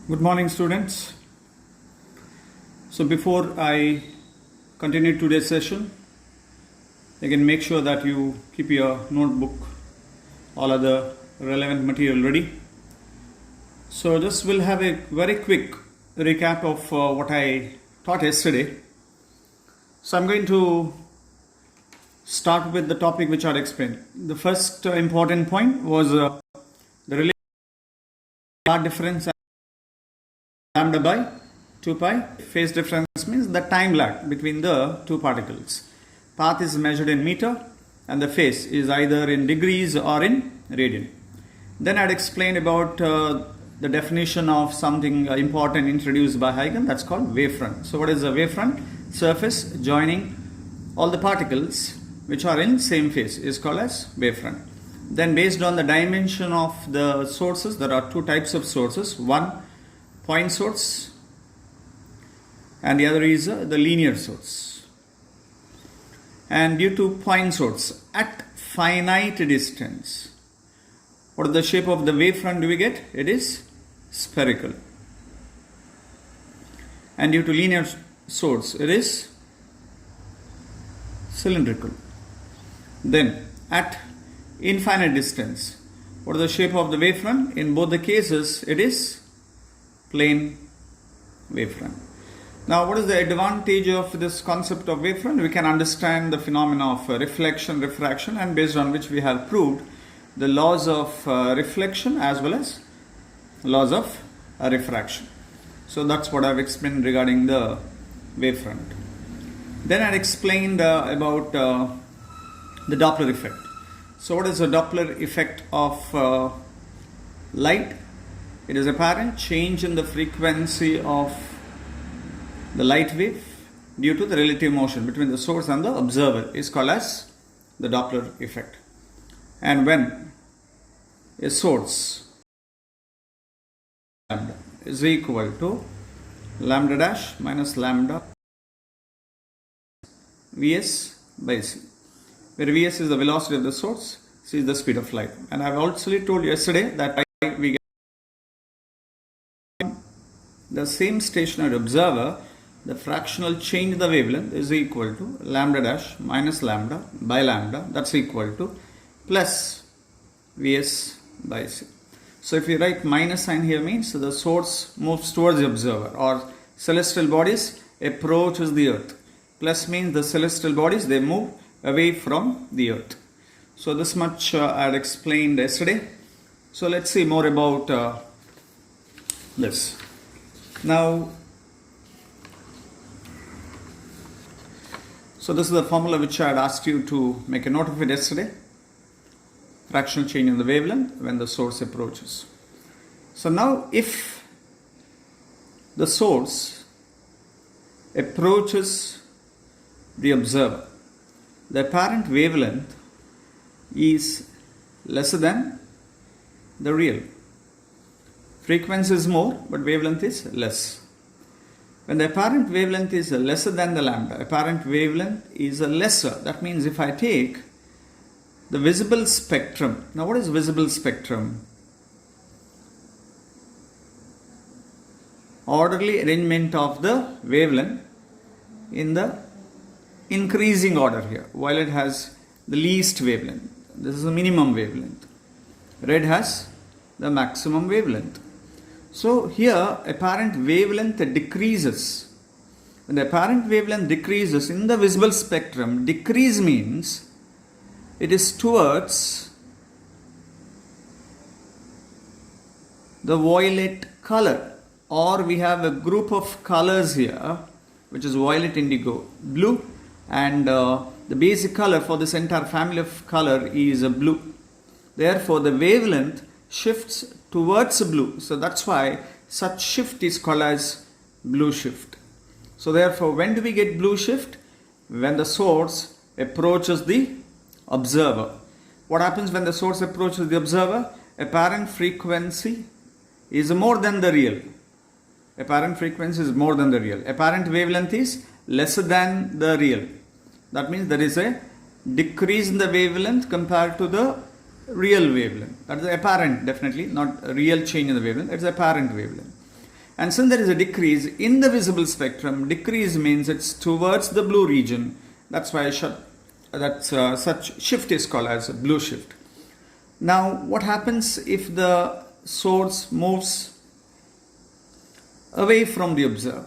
Good morning, students. So, before I continue today's session, again make sure that you keep your notebook, all other relevant material ready. So, just we'll have a very quick recap of what I taught yesterday. So, I'm going to start with the topic which I explained. The first important point was the relationship difference lambda by 2 pi. Phase difference means the time lag between the two particles. Path is measured in meter and the phase is either in degrees or in radian. Then I'd explained about the definition of something important introduced by Huygens, that's called wavefront. So what is a wavefront? Surface joining all the particles which are in same phase is called as wavefront. Then based on the dimension of the sources, there are two types of sources. One point source and the other is the linear source. And due to point source at finite distance, what is the shape of the wavefront do we get? It is spherical. And due to linear source, it is cylindrical. Then at infinite distance, what is the shape of the wavefront? In both the cases, it is plane wavefront. Now, what is the advantage of this concept of wavefront? We can understand the phenomena of reflection, refraction, and based on which we have proved the laws of reflection as well as laws of refraction. So that's what I've explained regarding the wavefront. Then I explained about the Doppler effect. So what is the Doppler effect of light? It is apparent change in the frequency of the light wave due to the relative motion between the source and the observer is called as the Doppler effect. And when a source lambda is equal to lambda dash minus lambda Vs by c, where Vs is the velocity of the source, c is the speed of light. And I have also told you yesterday that we get the same stationary observer, the fractional change in the wavelength is equal to lambda dash minus lambda by lambda, that's equal to plus Vs by c. So if you write minus sign here means the source moves towards the observer, or celestial bodies approaches the earth. Plus means the celestial bodies, they move away from the earth. So this much I had explained yesterday. So let's see more about this. Now, so this is the formula which I had asked you to make a note of it yesterday. Fractional change in the wavelength when the source approaches. So now if the source approaches the observer, the apparent wavelength is lesser than the real. Frequency is more, but wavelength is less. When the apparent wavelength is lesser than the lambda, apparent wavelength is lesser. That means if I take the visible spectrum. Now what is visible spectrum? Orderly arrangement of the wavelength in the increasing order here. Violet has the least wavelength. This is the minimum wavelength. Red has the maximum wavelength. So here apparent wavelength decreases. When the apparent wavelength decreases in the visible spectrum, decrease means it is towards the violet color, or we have a group of colors here which is violet, indigo, blue, and the basic color for this entire family of color is blue. Therefore the wavelength shifts towards blue. So that's why such shift is called as blue shift. So therefore when do we get blue shift? When the source approaches the observer. What happens when the source approaches the observer? Apparent frequency is more than the real. Apparent frequency is more than the real. Apparent wavelength is lesser than the real. That means there is a decrease in the wavelength compared to the real wavelength. That is apparent, definitely, not a real change in the wavelength. It's apparent wavelength. And since there is a decrease in the visible spectrum, decrease means it's towards the blue region. That's why such shift is called as a blue shift. Now, what happens if the source moves away from the observer?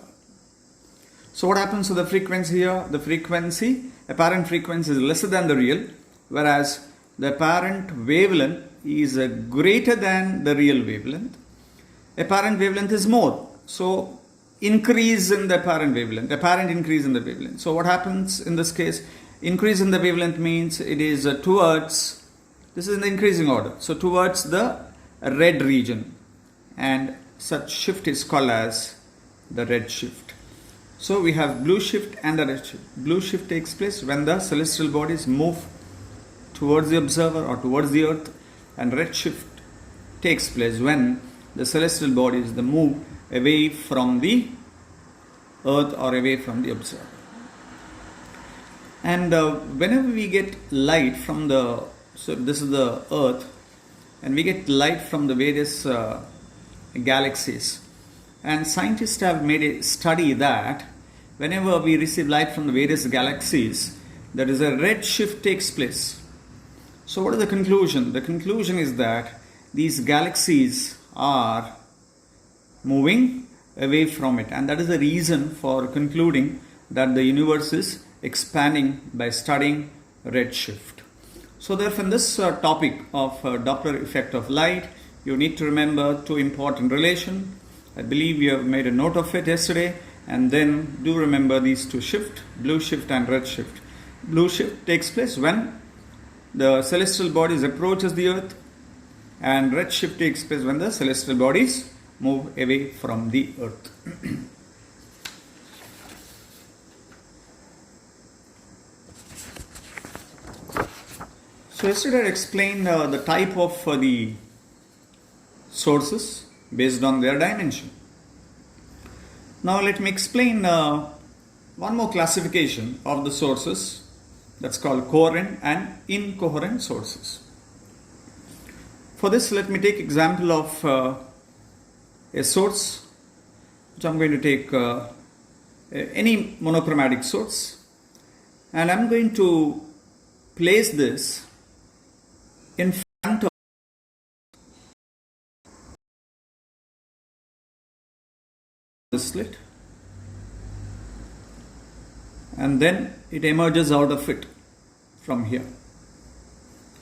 So what happens to the frequency here? The frequency, apparent frequency is lesser than the real, whereas the apparent wavelength is greater than the real wavelength. Apparent wavelength is more. So increase in the apparent wavelength, apparent increase in the wavelength. So what happens in this case? Increase in the wavelength means it is towards, this is in the increasing order, so towards the red region, and such shift is called as the red shift. So we have blue shift and the red shift. Blue shift takes place when the celestial bodies move towards the observer or towards the earth, and red shift takes place when the celestial bodies move away from the earth or away from the observer. And whenever we get light from so this is the earth, and we get light from the various galaxies, and scientists have made a study that whenever we receive light from the various galaxies, there is a red shift takes place. So what is the conclusion? The conclusion is that these galaxies are moving away from it, and that is the reason for concluding that the universe is expanding by studying red shift. So therefore, in this topic of Doppler effect of light, you need to remember two important relations. I believe you have made a note of it yesterday, and then do remember these two shifts, blue shift and red shift. Blue shift takes place when the celestial bodies approaches the earth, and red shift takes place when the celestial bodies move away from the earth. So yesterday I explained the type of the sources based on their dimension. Now let me explain one more classification of the sources, that's called coherent and incoherent sources. For this, let me take example of a source, which I'm going to take any monochromatic source, and I'm going to place this in front of the slit, and then it emerges out of it from here.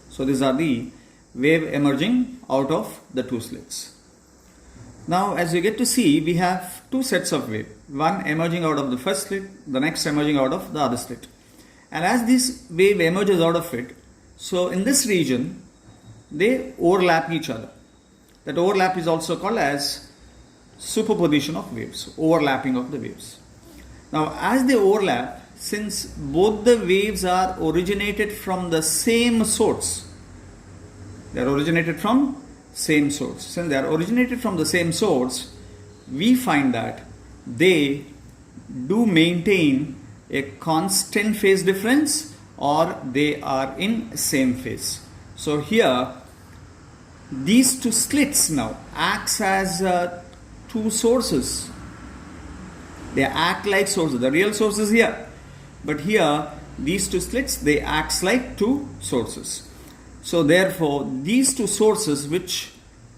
So these are the wave emerging out of the two slits. Now, as you get to see, we have two sets of wave, one emerging out of the first slit, the next emerging out of the other slit. And as this wave emerges out of it, so in this region, they overlap each other. That overlap is also called as superposition of waves, overlapping of the waves. Now, as they overlap, since both the waves are originated from the same source, they are originated from same source. Since they are originated from the same source, we find that they do maintain a constant phase difference, or they are in same phase. So here, these two slits now acts as two sources. They act like sources. The real source is here, but here these two slits, they act like two sources. So therefore, these two sources which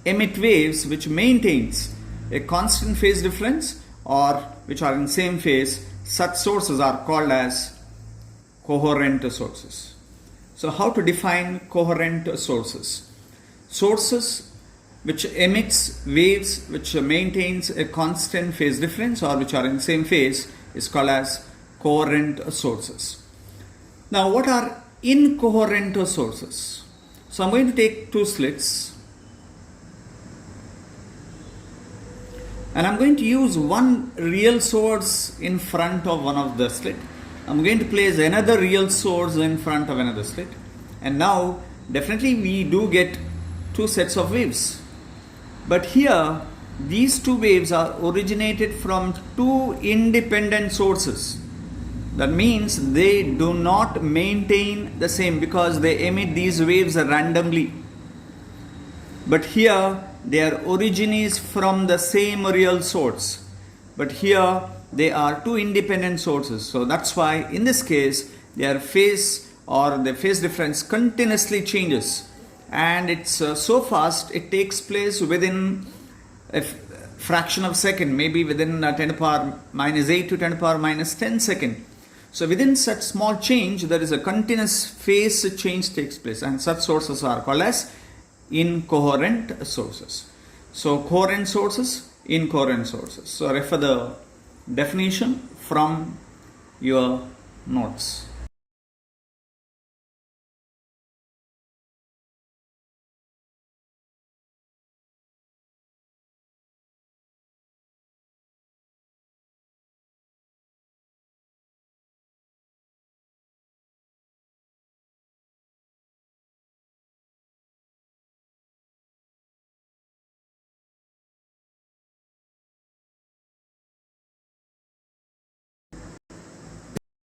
emit waves which maintains a constant phase difference or which are in same phase, such sources are called as coherent sources. So how to define coherent sources? Sources which emits waves which maintains a constant phase difference or which are in same phase is called as coherent sources. Now, what are incoherent sources? So I'm going to take two slits, and I'm going to use one real source in front of one of the slit. I'm going to place another real source in front of another slit, and now definitely we do get two sets of waves. But here these two waves are originated from two independent sources. That means they do not maintain the same because they emit these waves randomly. But here their origin is from the same real source. But here they are two independent sources. So that's why in this case their phase or the phase difference continuously changes. And it's so fast, it takes place within a fraction of a second, maybe within 10 to the power minus 8 to 10 to the power minus 10 second. So within such small change, there is a continuous phase change takes place, and such sources are called as incoherent sources. So coherent sources, incoherent sources. So refer the definition from your notes.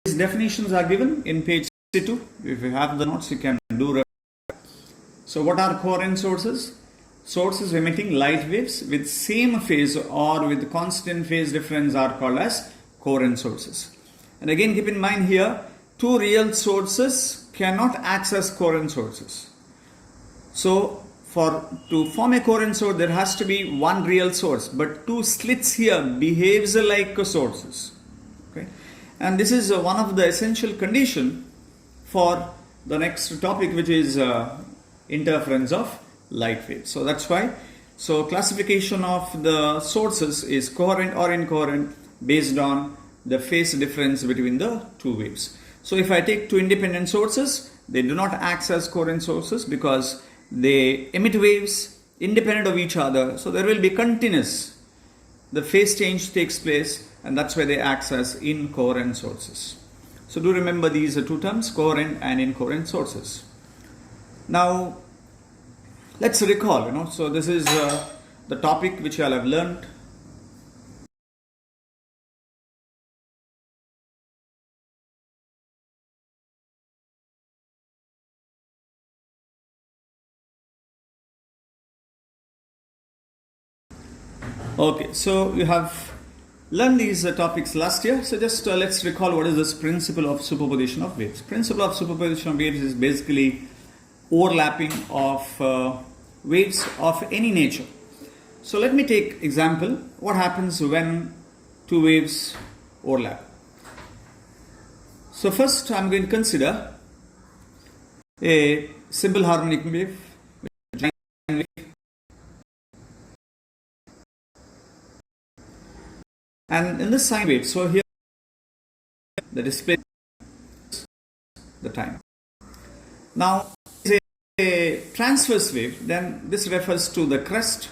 These definitions are given in page 62. If you have the notes, you can do. So what are coherent sources? Sources emitting light waves with same phase or with constant phase difference are called as coherent sources. And again, keep in mind here, two real sources cannot access coherent sources. So to form a coherent source, there has to be one real source, but two slits here behaves like sources. Okay, and this is one of the essential condition for the next topic, which is interference of light waves. So that's why. So classification of the sources is coherent or incoherent based on the phase difference between the two waves. So if I take two independent sources, they do not act as coherent sources because they emit waves independent of each other. So there will be continuous. The phase change takes place, and that's why they act as incoherent sources. So do remember these two terms, coherent and incoherent sources. Now let's recall, so this is the topic which you all have learned. Okay, so you have learned these topics last year. So just let's recall what is this principle of superposition of waves. Principle of superposition of waves is basically overlapping of waves of any nature. So let me take example. What happens when two waves overlap? So first I'm going to consider a simple harmonic wave. And in this sine wave, so here the display the time. Now is a transverse wave, then this refers to the crest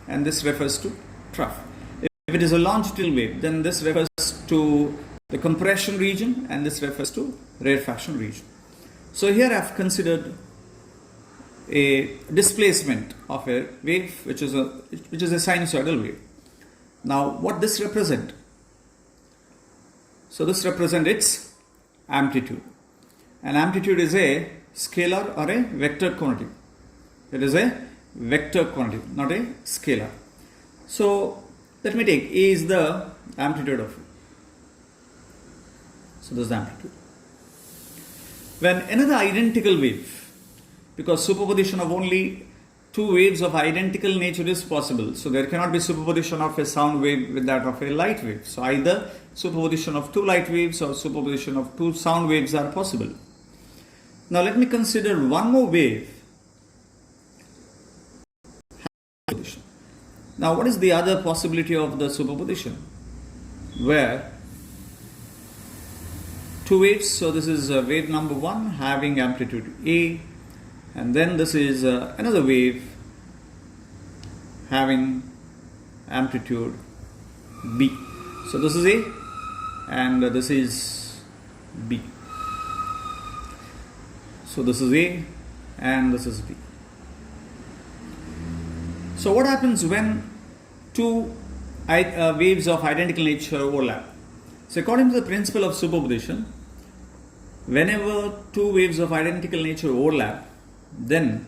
and this refers to trough. If it is a longitudinal wave, then this refers to the compression region and this refers to rarefaction region. So here I have considered a displacement of a wave which is a sinusoidal wave. Now what this represent? So this represents its amplitude. And amplitude is a scalar or a vector quantity. It is a vector quantity, not a scalar. So let me take A is the amplitude of it. So this is the amplitude. When another identical wave, because superposition of only two waves of identical nature is possible, so there cannot be superposition of a sound wave with that of a light wave. So either superposition of two light waves or superposition of two sound waves are possible. Now let me consider one more wave. Now what is the other possibility of the superposition? Where two waves, so this is wave number one having amplitude A, and then this is another wave having amplitude B. So this is A and this is B. So this is A and this is B. So what happens when two waves of identical nature overlap? So according to the principle of superposition, whenever two waves of identical nature overlap, then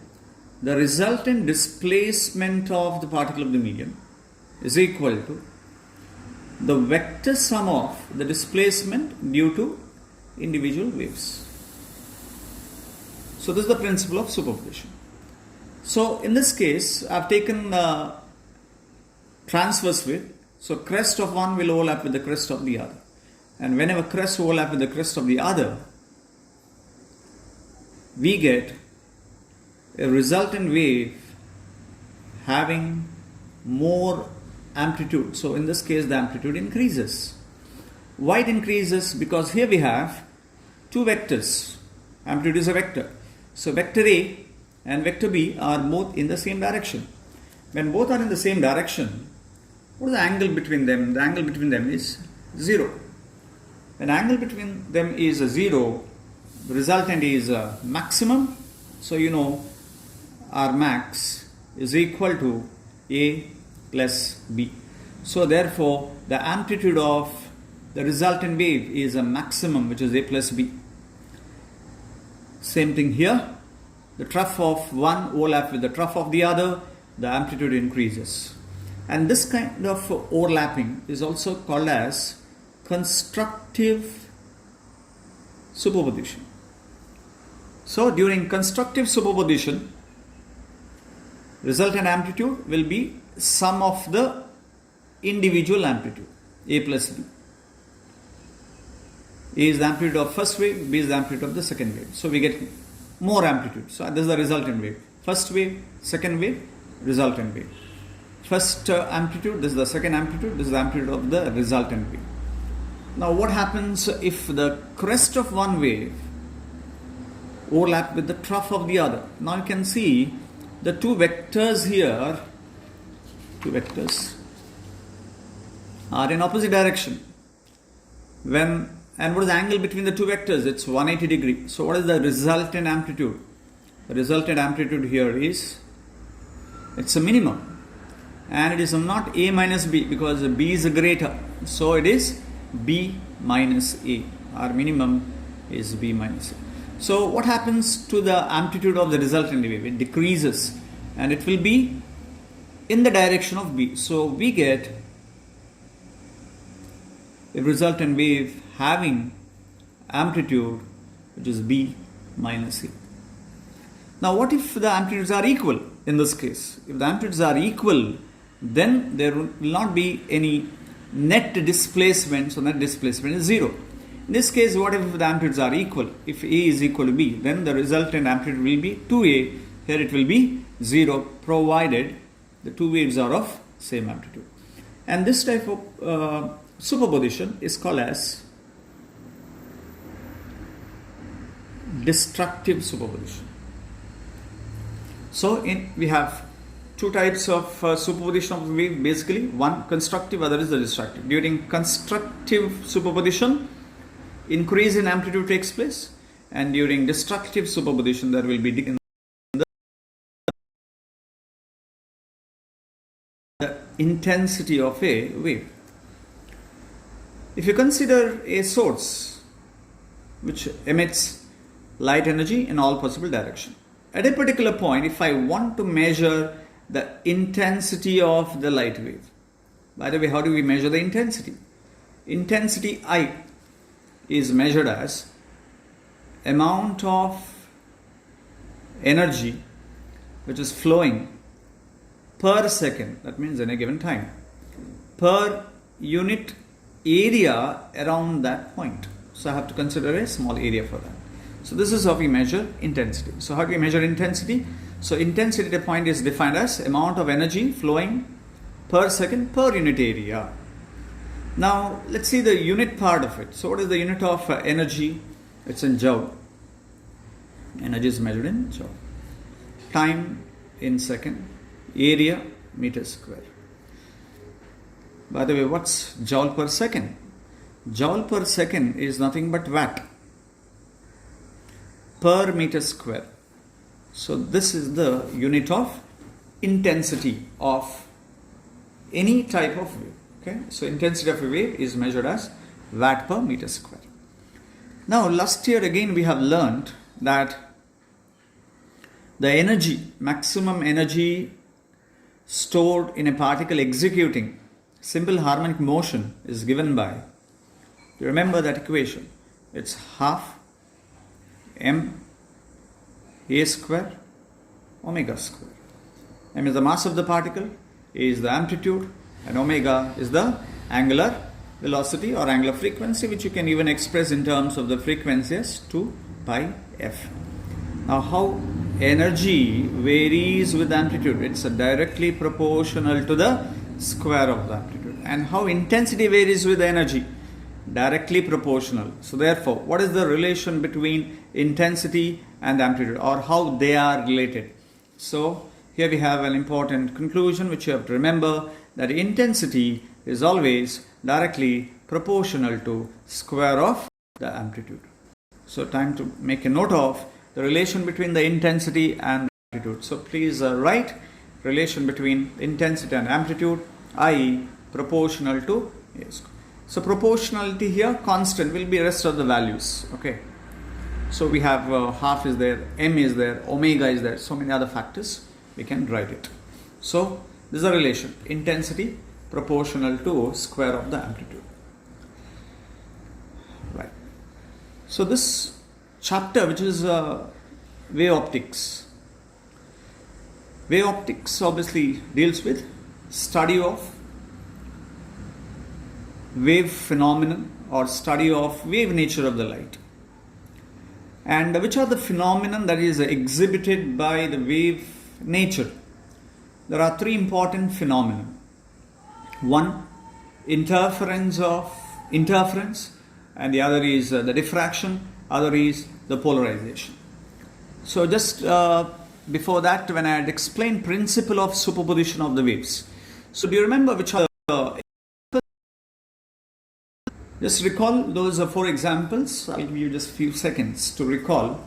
the resultant displacement of the particle of the medium is equal to the vector sum of the displacement due to individual waves. So this is the principle of superposition. So in this case, I've taken transverse wave. So crest of one will overlap with the crest of the other. And whenever crest overlap with the crest of the other, we get a resultant wave having more amplitude. So in this case, the amplitude increases. Why it increases? Because here we have two vectors. Amplitude is a vector. So vector A and vector B are both in the same direction. When both are in the same direction, what is the angle between them? The angle between them is 0. When angle between them is 0, the resultant is a maximum. So you know R max is equal to A plus B. So therefore, the amplitude of the resultant wave is a maximum, which is A plus B. Same thing here. The trough of one overlaps with the trough of the other, the amplitude increases. And this kind of overlapping is also called as constructive superposition. So during constructive superposition, resultant amplitude will be sum of the individual amplitude, A plus B. A is the amplitude of first wave, B is the amplitude of the second wave. So we get more amplitude. So this is the resultant wave. First wave, second wave, resultant wave. First amplitude, this is the second amplitude, this is the amplitude of the resultant wave. Now what happens if the crest of one wave overlap with the trough of the other? Now you can see the two vectors here, two vectors are in opposite direction. And what is the angle between the two vectors? It's 180 degrees. So what is the resultant amplitude? The resultant amplitude here is, it's a minimum. And it is not A minus B because B is greater. So it is B minus A. Our minimum is B minus A. So what happens to the amplitude of the resultant wave? It decreases and it will be in the direction of B. So we get a resultant wave having amplitude which is B minus A. Now what if the amplitudes are equal in this case? If the amplitudes are equal, then there will not be any net displacement, so net displacement is 0. In this case, what if the amplitudes are equal? If A is equal to B, then the resultant amplitude will be 2A. Here it will be 0, provided the two waves are of same amplitude. And this type of superposition is called as destructive superposition. So we have two types of superposition of wave, basically. One constructive, other is the destructive. During constructive superposition, increase in amplitude takes place, and during destructive superposition there will be the intensity of a wave. If you consider a source which emits light energy in all possible directions, at a particular point, if I want to measure the intensity of the light wave, by the way, how do we measure the intensity? Intensity I is measured as amount of energy which is flowing per second, that means in a given time, per unit area around that point. So I have to consider a small area for that. So this is how we measure intensity. So how do we measure intensity? So intensity at a point is defined as amount of energy flowing per second per unit area. Now let's see the unit part of it. So what is the unit of energy? It's in joule. Energy is measured in joule. Time in second. Area meter square. By the way, what's joule per second? Joule per second is nothing but watt per meter square. So this is the unit of intensity of any type of wave. Okay, so intensity of a wave is measured as watt per meter square. Now last year again we have learned that the energy, maximum energy stored in a particle executing simple harmonic motion is given by, you remember that equation, it's half m a square omega square. M is the mass of the particle, a is the amplitude, and omega is the angular velocity or angular frequency, which you can even express in terms of the frequency as 2 pi f. Now, how energy varies with amplitude? It's directly proportional to the square of the amplitude. And how intensity varies with energy? Directly proportional. So therefore, what is the relation between intensity and amplitude, or how they are related? So here we have an important conclusion which you have to remember, that intensity is always directly proportional to square of the amplitude. So time to make a note of the relation between the intensity and amplitude. So please write relation between intensity and amplitude, i.e. proportional to a square. So proportionality here constant will be rest of the values. Okay. So we have half is there, m is there, omega is there, so many other factors, we can write it. So this is a relation, intensity proportional to square of the amplitude. Right. So this chapter, which is wave optics. Wave optics obviously deals with study of wave phenomenon or study of wave nature of the light. And which are the phenomenon that is exhibited by the wave nature? There are three important phenomena. One, interference, and the other is the diffraction, other is the polarization. So just before that, when I had explained principle of superposition of the waves. So do you remember which are just recall those 4 examples. I'll give you just a few seconds to recall.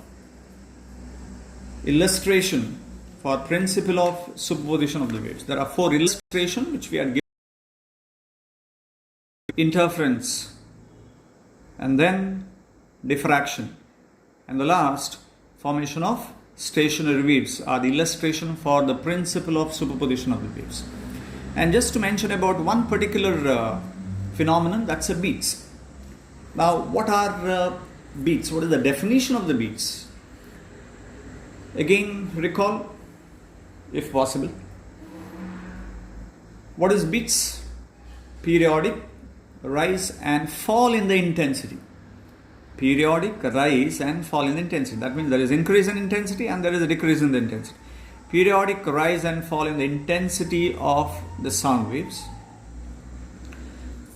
Illustration for principle of superposition of the waves. There are 4 illustrations which we had given. Interference, and then diffraction, and the last, formation of stationary waves are the illustration for the principle of superposition of the waves. And just to mention about one particular phenomenon, that's a beats. Now, what are beats? What is the definition of the beats? Again, recall, if possible. What is beats? Periodic rise and fall in the intensity. Periodic rise and fall in the intensity. That means there is increase in intensity and there is a decrease in the intensity. Periodic rise and fall in the intensity of the sound waves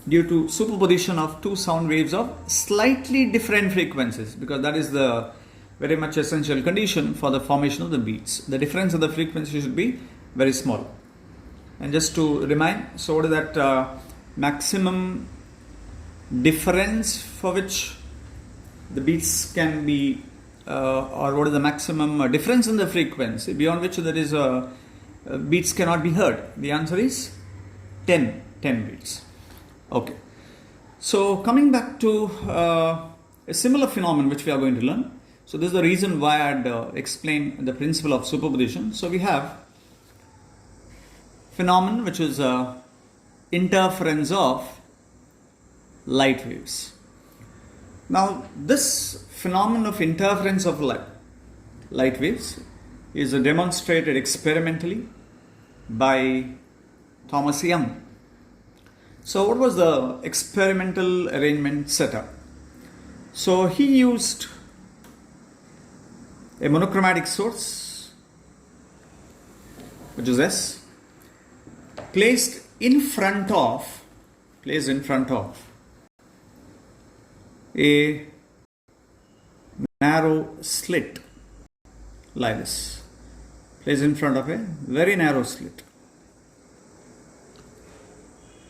due to superposition of 2 sound waves of slightly different frequencies, because that is the very much essential condition for the formation of the beats. The difference of the frequency should be very small. And just to remind, so what is that maximum difference for which the beats can be, or what is the maximum difference in the frequency beyond which there is beats cannot be heard? The answer is 10 beats. Okay. So coming back to a similar phenomenon which we are going to learn. So this is the reason why I had explained the principle of superposition. So we have phenomenon which is interference of light waves. Now this phenomenon of interference of light waves is demonstrated experimentally by Thomas Young. So what was the experimental arrangement setup? So he used a monochromatic source, which is S, placed in front of a narrow slit like this. Placed in front of a very narrow slit.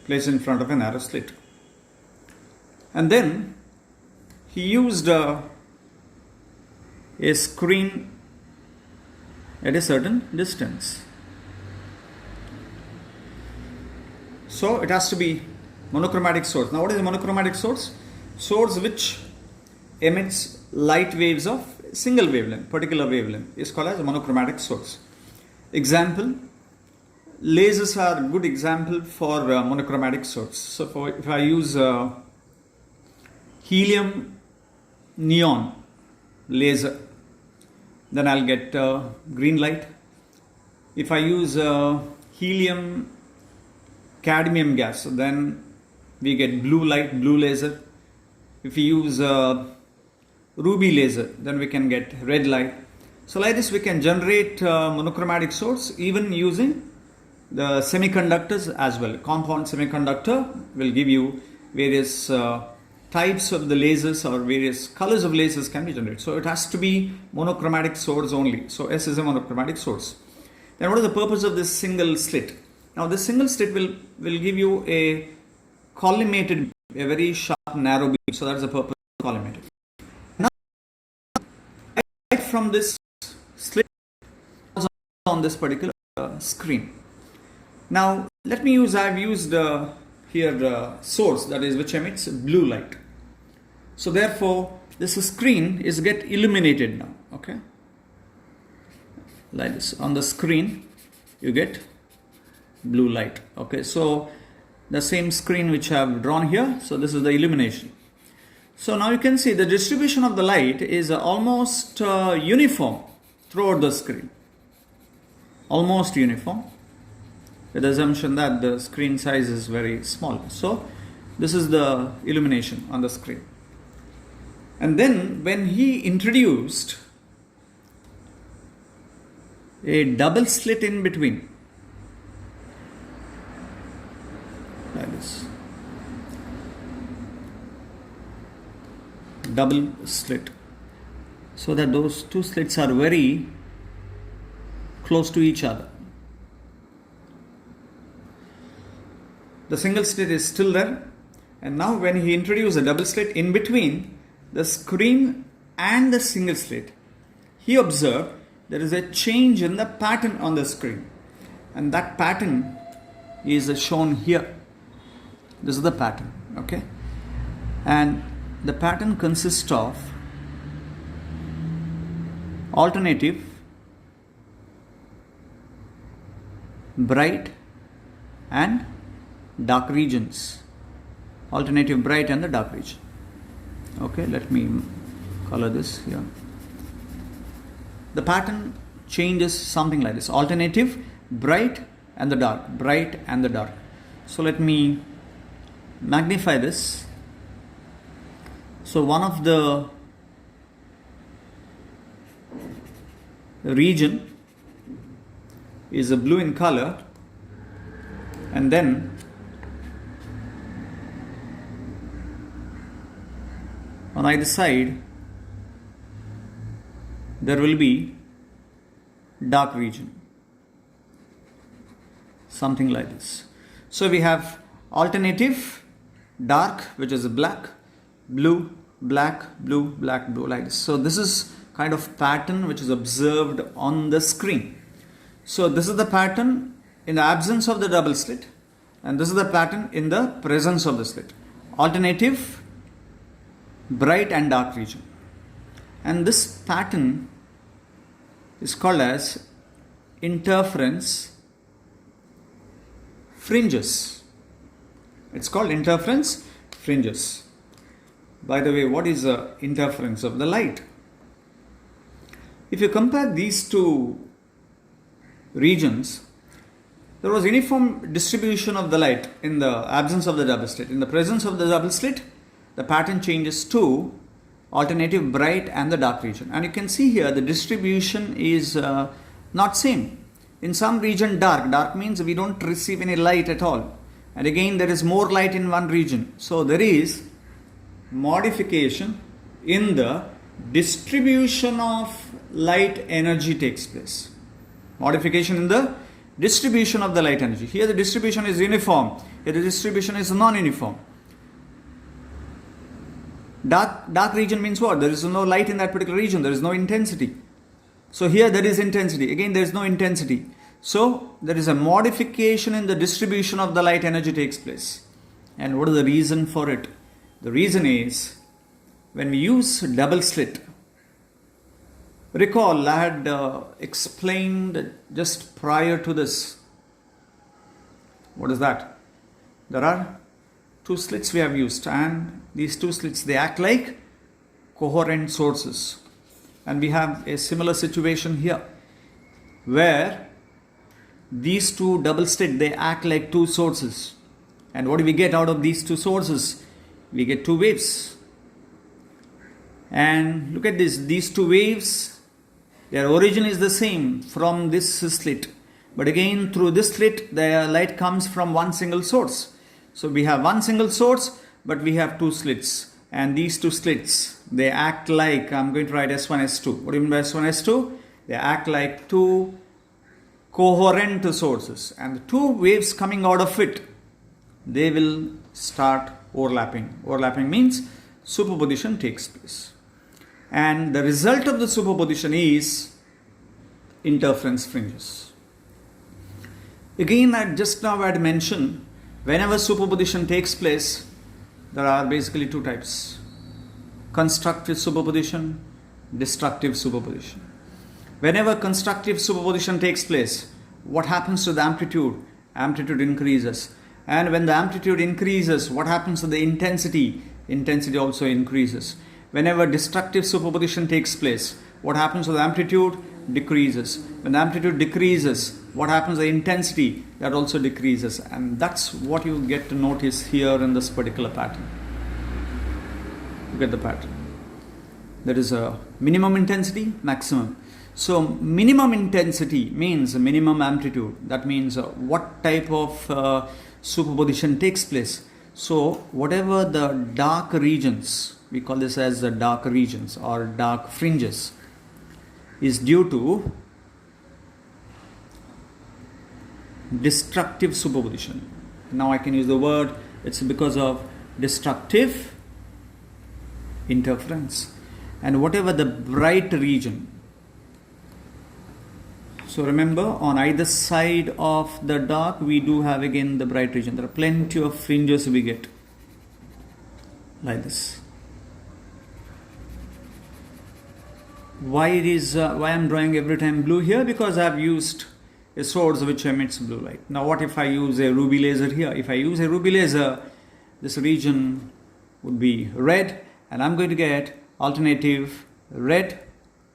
Placed in front of a narrow slit. And then he used a screen at a certain distance. So it has to be monochromatic source. Now what is a monochromatic source? Source which emits light waves of single wavelength, particular wavelength, is called as a monochromatic source. Example, lasers are a good example for monochromatic source. So if I use helium neon laser, then I'll get green light. If I use helium cadmium gas, then we get blue light, blue laser. If we use ruby laser, then we can get red light. So like this we can generate monochromatic source even using the semiconductors as well. Compound semiconductor will give you various types of the lasers or various colors of lasers can be generated. So it has to be monochromatic source only. So S is a monochromatic source. Then what is the purpose of this single slit? Now this single slit will give you a collimated, a very sharp narrow beam. So that's the purpose of collimated. Now right from this slit on this particular screen. Now let me use, I've used here the source, that is which emits blue light. So therefore this screen is get illuminated now. Okay, like this on the screen you get blue light. Okay, so the same screen which I have drawn here, so this is the illumination. So now you can see the distribution of the light is almost uniform throughout the screen, almost uniform, with the assumption that the screen size is very small. So this is the illumination on the screen. And then when he introduced a double slit in between, like this, double slit, so that those two slits are very close to each other. The single slit is still there, and now when he introduced a double slit in between the screen and the single slit, he observed there is a change in the pattern on the screen, and that pattern is shown here. This is the pattern, okay, and the pattern consists of alternative, bright and dark regions. Alternative, bright and the dark region. Okay, let me color this here. The pattern changes something like this: alternative, bright and the dark, bright and the dark. So let me magnify this. So one of the region is a blue in color, and then on either side there will be dark region, something like this. So we have alternative, dark, which is black, blue, black, blue, black, blue, like this. So this is kind of pattern which is observed on the screen. So this is the pattern in the absence of the double slit, and this is the pattern in the presence of the slit. Alternative, bright and dark region. And this pattern is called as interference fringes. It's called interference fringes. By the way, what is the interference of the light? If you compare these two regions, there was uniform distribution of the light in the absence of the double slit. In the presence of the double slit, the pattern changes to alternative, bright and the dark region. And you can see here the distribution is not same. In some region dark means we don't receive any light at all. And again there is more light in one region. So there is modification in the distribution of light energy takes place. Modification in the distribution of the light energy. Here the distribution is uniform. Here the distribution is non-uniform. Dark region means what? There is no light in that particular region. There is no intensity. So here there is intensity. Again there is no intensity. So there is a modification in the distribution of the light energy takes place. And what is the reason for it? The reason is when we use double slit, Recall, I had explained just prior to this. What is that? There are two slits we have used, and these two slits, they act like coherent sources. And we have a similar situation here, where these two double slit, they act like two sources. And what do we get out of these two sources? We get two waves. And look at this, these two waves, their origin is the same from this slit. But again, through this slit, the light comes from one single source. So we have one single source, but we have two slits. And these two slits, they act like, I'm going to write S1, S2. What do you mean by S1, S2? They act like two coherent sources. And the two waves coming out of it, they will start overlapping. Overlapping means superposition takes place. And the result of the superposition is interference fringes. Again, I just now had mentioned, whenever superposition takes place, there are basically two types: constructive superposition, destructive superposition. Whenever constructive superposition takes place, what happens to the amplitude? Amplitude increases. And when the amplitude increases, what happens to the intensity? Intensity also increases. Whenever destructive superposition takes place, what happens to the amplitude? Decreases. When the amplitude decreases, what happens to the intensity? That also decreases. And that's what you get to notice here in this particular pattern. Look at the pattern. There is a minimum intensity, maximum. So minimum intensity means minimum amplitude. That means what type of superposition takes place. So whatever the dark regions, we call this as the dark regions or dark fringes, is due to destructive superposition. Now I can use the word, it's because of destructive interference. And whatever the bright region, so remember, on either side of the dark, we do have again the bright region. There are plenty of fringes we get like this. Why I'm drawing every time blue here? Because I've used a source which emits blue light. Now what if I use a ruby laser here? If I use a ruby laser, this region would be red, and I'm going to get alternative red,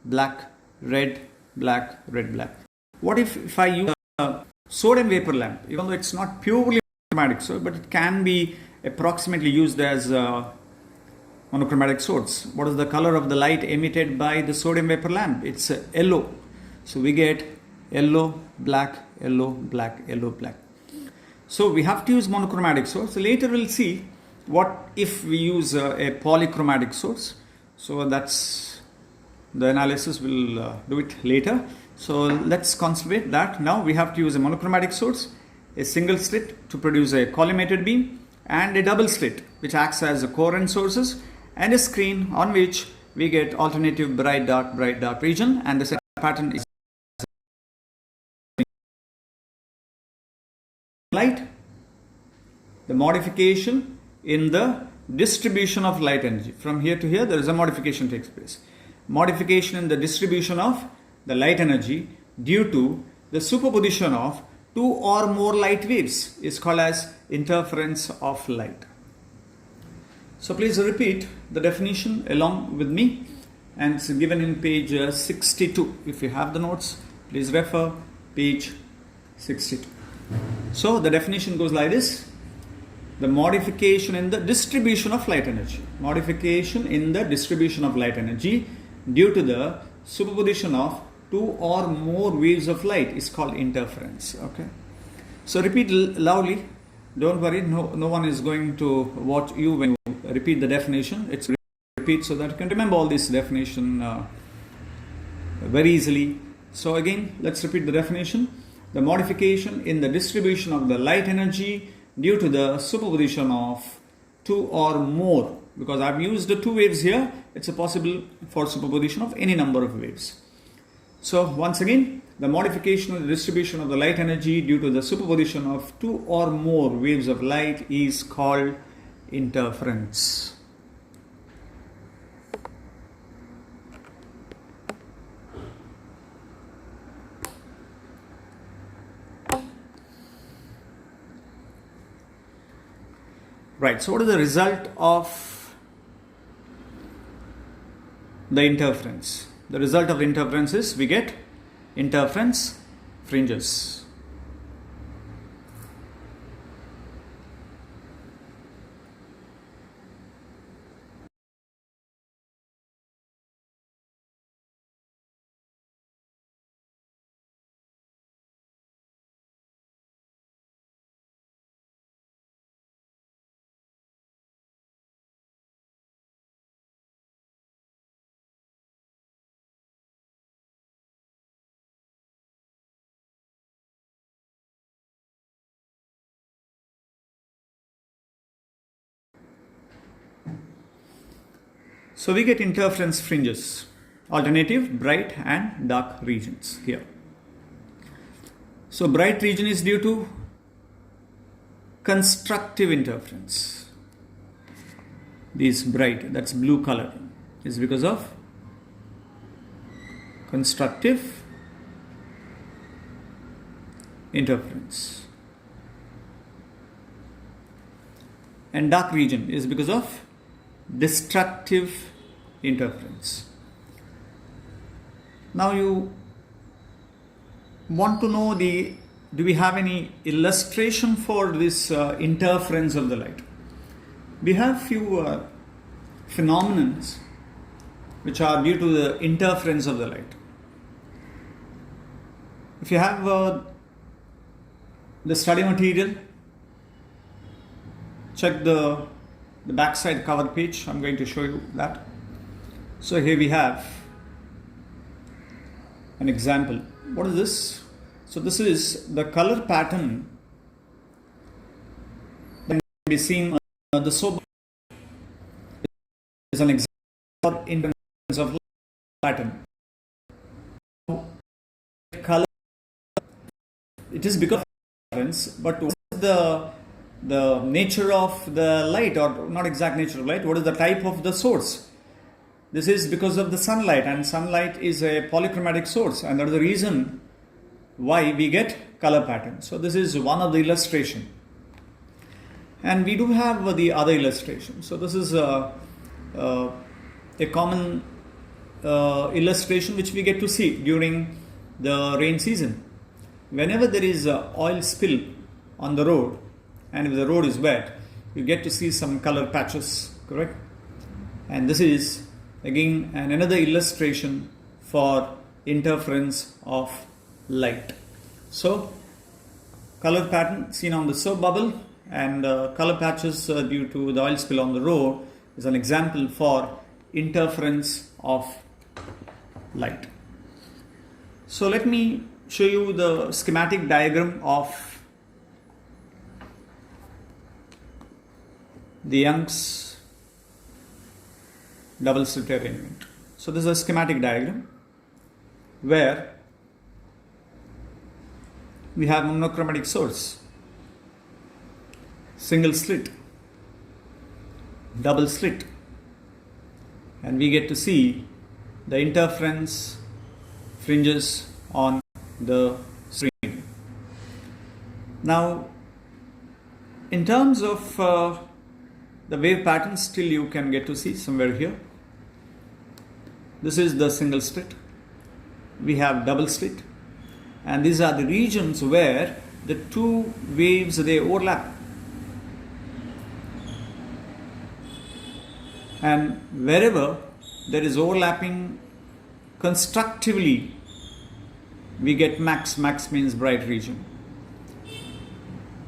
black, red, black, red, black. What if I use a sodium vapor lamp? Even though it's not purely monochromatic, so, but it can be approximately used as a monochromatic source. What is the color of the light emitted by the sodium vapor lamp? It's yellow. So we get yellow, black, yellow, black, yellow, black. So we have to use monochromatic source. So later we'll see what if we use a polychromatic source. So that's the analysis, we'll do it later. So let's concentrate that. Now we have to use a monochromatic source, a single slit to produce a collimated beam, and a double slit which acts as a coherent sources, and a screen on which we get alternative bright dark region, and the second pattern is light. The modification in the distribution of light energy. From here to here, there is a modification takes place. Modification in the distribution of the light energy due to the superposition of two or more light waves is called as interference of light. So please repeat the definition along with me, and it's given in page 62. If you have the notes, please refer page 62. So the definition goes like this: the modification in the distribution of light energy. Modification in the distribution of light energy due to the superposition of two or more waves of light is called interference. Okay. So repeat loudly. Don't worry, no one is going to watch you when you repeat the definition. It's repeat so that you can remember all this definition very easily. So again, let's repeat the definition. The modification in the distribution of the light energy due to the superposition of two or more, because I've used the two waves here, it's a possible for superposition of any number of waves. So once again, the modification of the distribution of the light energy due to the superposition of two or more waves of light is called interference. Right, so what is the result of the interference? The result of the interference is we get interference fringes. So we get interference fringes, alternative bright and dark regions here. So bright region is due to constructive interference. This bright, that's blue color, is because of constructive interference. And dark region is because of destructive interference. Now you want to know do we have any illustration for this interference of the light? We have few phenomena which are due to the interference of the light. If you have the study material, check the backside cover page. I'm going to show you that. So here we have an example. What is this? So this is the color pattern that can be seen on the soap. Is an example for interference of pattern. Color, it is because of interference, but what is the nature of the light, or not exact nature of light? What is the type of the source? This is because of the sunlight, and sunlight is a polychromatic source, and that is the reason why we get color pattern. So this is one of the illustration, and we do have the other illustration. So this is a common illustration which we get to see during the rain season. Whenever there is a oil spill on the road, and if the road is wet, you get to see some color patches, correct? And this is again another illustration for interference of light. So color pattern seen on the soap bubble and color patches due to the oil spill on the road is an example for interference of light. So let me show you the schematic diagram of the Young's double slit arrangement. So this is a schematic diagram where we have monochromatic source, single slit, double slit, and we get to see the interference fringes on the screen. Now in terms of the wave pattern, still you can get to see somewhere here. This is the single slit, we have double slit, and these are the regions where the two waves they overlap, and wherever there is overlapping constructively we get max means bright region.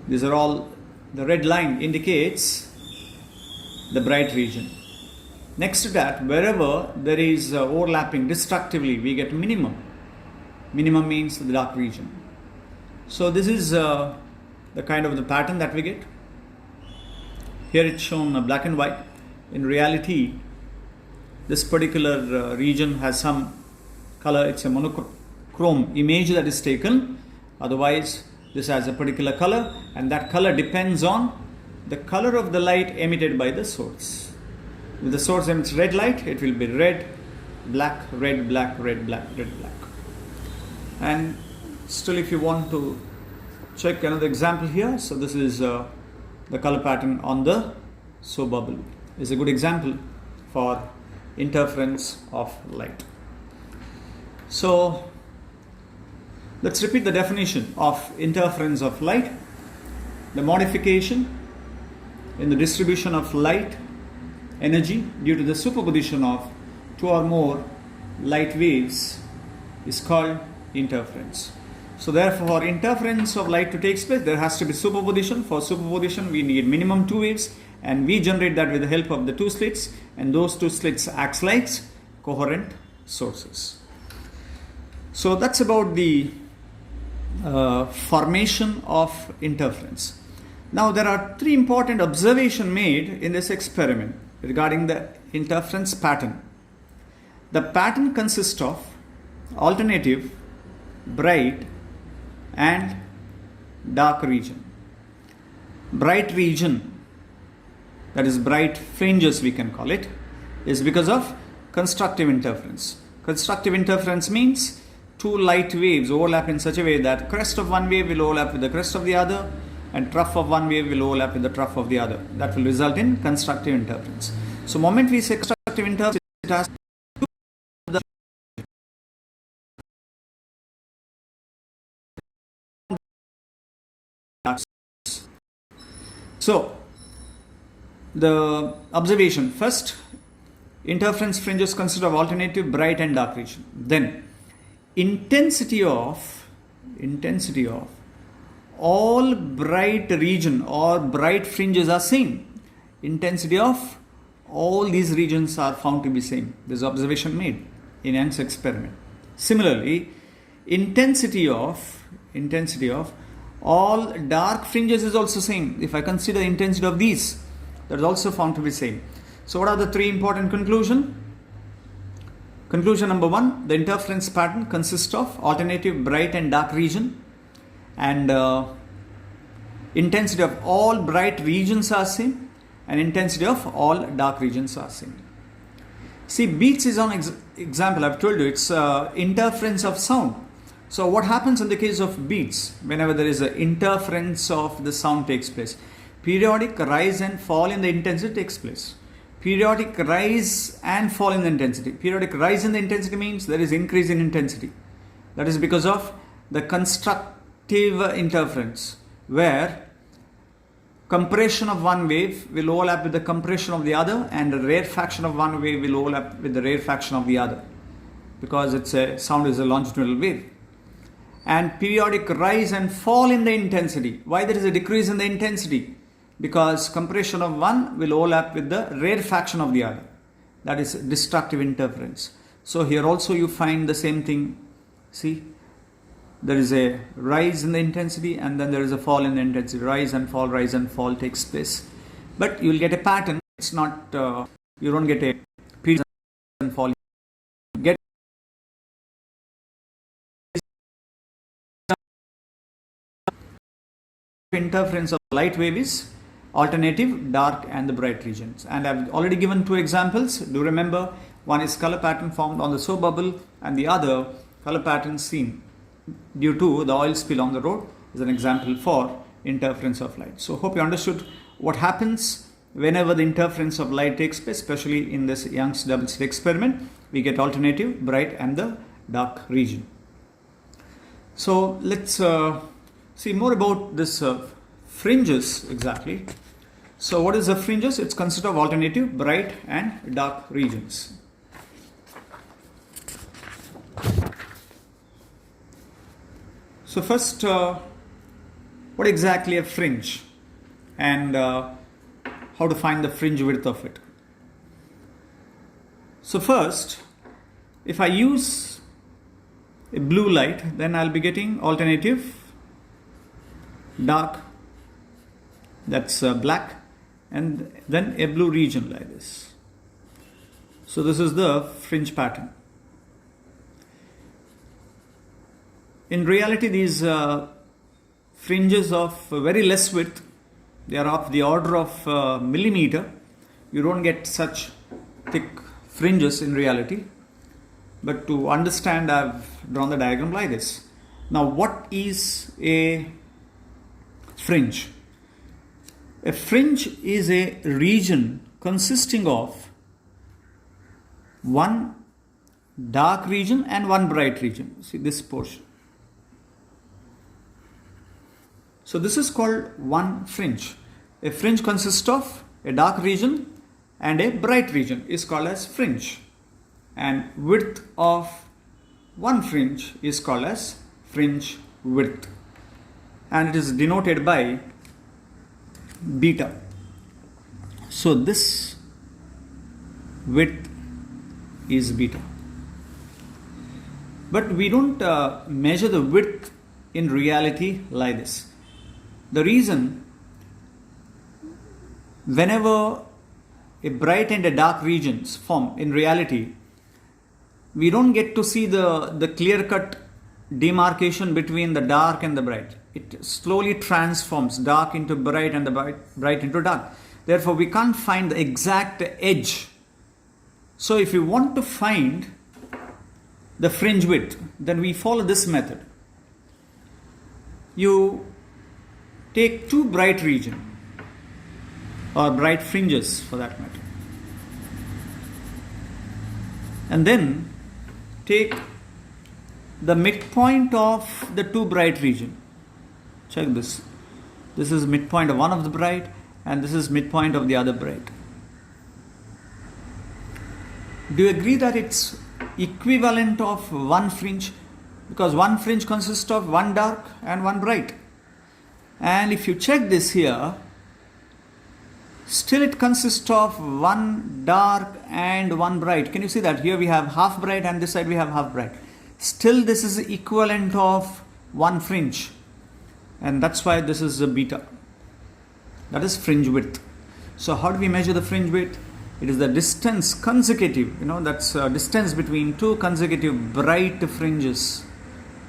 These are all, the red line indicates the bright region. Next to that, wherever there is overlapping destructively, we get minimum means the dark region. So this is the kind of the pattern that we get. Here it's shown black and white. In reality, this particular region has some color. It's a monochrome image that is taken. Otherwise this has a particular color, and that color depends on the color of the light emitted by the source. If the source emits red light, it will be red, black, red, black, red, black, red, black. And still, if you want to check another example here, so this is the color pattern on the soap bubble is a good example for interference of light. So let's repeat the definition of interference of light. The modification in the distribution of light energy due to the superposition of two or more light waves is called interference. So therefore, for interference of light to take place, there has to be superposition. For superposition, we need minimum two waves, and we generate that with the help of the two slits, and those two slits acts like coherent sources. So that's about the formation of interference. Now there are three important observations made in this experiment regarding the interference pattern. The pattern consists of alternative, bright and dark region. Bright region, that is bright fringes we can call it, is because of constructive interference. Constructive interference means two light waves overlap in such a way that crest of one wave will overlap with the crest of the other, and trough of one wave will overlap with the trough of the other. That will result in constructive interference. So moment we say constructive interference, it has So the observation, first, interference fringes consist of alternative, bright and dark region. Then intensity of all bright region or bright fringes are same. Intensity of all these regions are found to be same. This observation made in Young's experiment. Similarly, intensity of all dark fringes is also same. If I consider the intensity of these, that is also found to be same. So what are the three important conclusions? Conclusion number one, the interference pattern consists of alternative, bright and dark region, and intensity of all bright regions are same, and intensity of all dark regions are same. See, beats is an example. I've told you it's interference of sound. So what happens in the case of beats? Whenever there is an interference of the sound takes place, periodic rise and fall in the intensity takes place. Periodic rise and fall in the intensity. Periodic rise in the intensity means there is increase in intensity. That is because of the constructive interference, where compression of one wave will overlap with the compression of the other, and the rarefaction of one wave will overlap with the rarefaction of the other, because sound is a longitudinal wave. And periodic rise and fall in the intensity. Why there is a decrease in the intensity? Because compression of one will overlap with the rarefaction of the other. That is destructive interference. So here also you find the same thing. See, there is a rise in the intensity, and then there is a fall in the intensity. Rise and fall takes place. But you will get a pattern. It's not, you don't get a period and fall. You get interference of light wave is alternative, dark and the bright regions. And I've already given two examples. Do remember, one is color pattern formed on the soap bubble, and the other color pattern seen due to the oil spill on the road is an example for interference of light. So hope you understood what happens whenever the interference of light takes place, especially in this Young's double slit experiment. We get alternative, bright and the dark region. So let's see more about this fringes exactly. So what is the fringes? It's consist of alternative, bright and dark regions. So first, what exactly a fringe, and how to find the fringe width of it. So first, if I use a blue light, then I'll be getting alternative, dark, that's black, and then a blue region like this. So this is the fringe pattern. In reality, these fringes of very less width, they are of the order of millimeter. You don't get such thick fringes in reality. But to understand, I've drawn the diagram like this. Now, what is a fringe? A fringe is a region consisting of one dark region and one bright region. See this portion. So this is called one fringe. A fringe consists of a dark region and a bright region is called as fringe. And width of one fringe is called as fringe width. And it is denoted by beta. So this width is beta. But we don't measure the width in reality like this. The reason, whenever a bright and a dark regions form in reality, we don't get to see the clear-cut demarcation between the dark and the bright. It slowly transforms dark into bright and the bright into dark. Therefore, we can't find the exact edge. So if you want to find the fringe width, then we follow this method. You take two bright regions, or bright fringes for that matter, and then take the midpoint of the two bright region. Check this. This is midpoint of one of the bright and this is midpoint of the other bright. Do you agree that it's equivalent of one fringe? Because one fringe consists of one dark and one bright. And if you check this here, still it consists of one dark and one bright. Can you see that? Here we have half bright and this side we have half bright. Still this is equivalent of one fringe. And that's why this is a beta. That is fringe width. So how do we measure the fringe width? It is the distance consecutive, that's distance between two consecutive bright fringes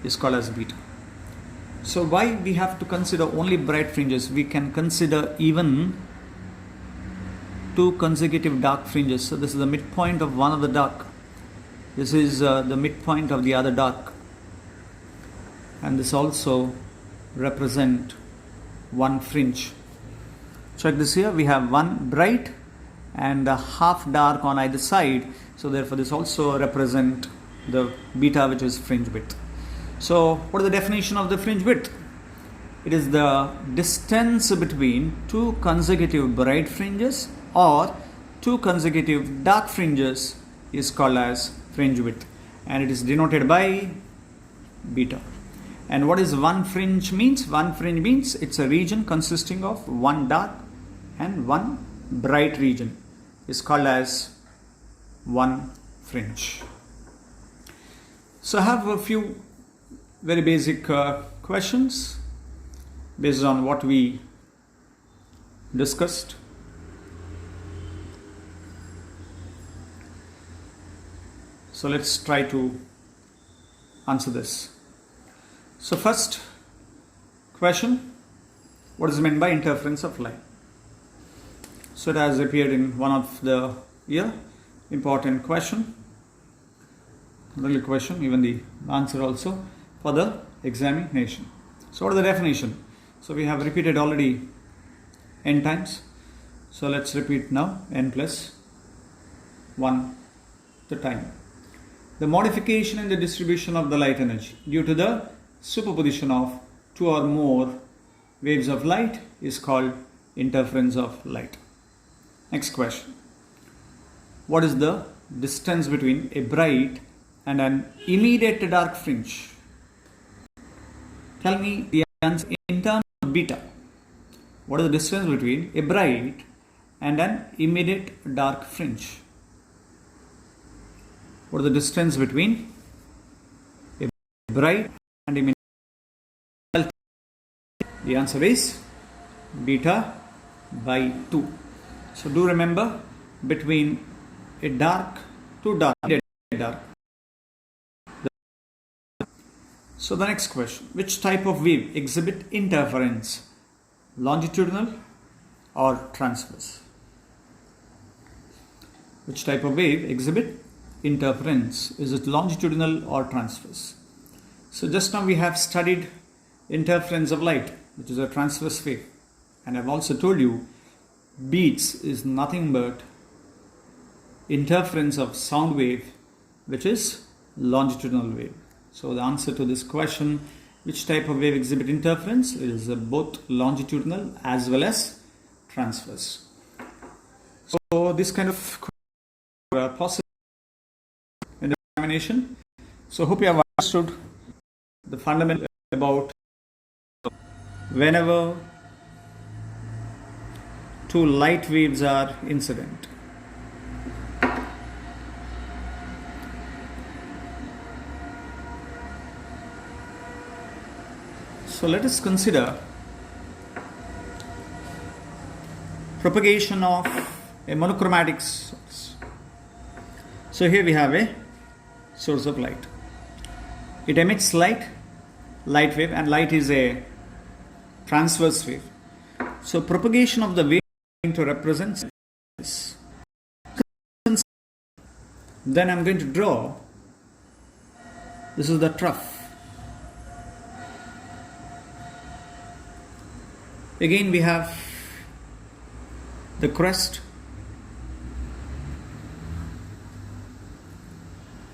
is called as beta. So why we have to consider only bright fringes? We can consider even two consecutive dark fringes. So this is the midpoint of one of the dark. This is the midpoint of the other dark. And this also represent one fringe. Check this here. We have one bright and a half dark on either side. So therefore this also represent the beta, which is fringe width. So what is the definition of the fringe width? It is the distance between two consecutive bright fringes or two consecutive dark fringes is called as fringe width, and it is denoted by beta. And what is one fringe means? One fringe means it's a region consisting of one dark and one bright region is called as one fringe. So I have a few very basic questions based on what we discussed. So let's try to answer this. So first question, what is meant by interference of light? So it has appeared in one of the important question, really question, even the answer also for the examination. So what is the definition? So we have repeated already n times. So let's repeat now, n plus 1 the time. The modification in the distribution of the light energy due to the superposition of two or more waves of light is called interference of light. Next question. What is the distance between a bright and an immediate dark fringe? Tell me the answer in terms of beta. What is the distance between a bright and an immediate dark fringe? What is the distance between a bright and immediate? The answer is beta by 2. So do remember, between a dark to dark. So the next question, which type of wave exhibit interference? Longitudinal or transverse? Which type of wave exhibit interference? Is it longitudinal or transverse? So just now we have studied interference of light, which is a transverse wave. And I've also told you beats is nothing but interference of sound wave, which is longitudinal wave. So the answer to this question, which type of wave exhibit interference, is both longitudinal as well as transverse. So this kind of possible in the examination. So hope you have understood the fundamental about whenever two light waves are incident. So let us consider propagation of a monochromatic source. So here we have a source of light. It emits light wave, and light is a transverse wave. So propagation of the wave is going to represent this. Then I'm going to draw, this is the trough. Again we have the crest,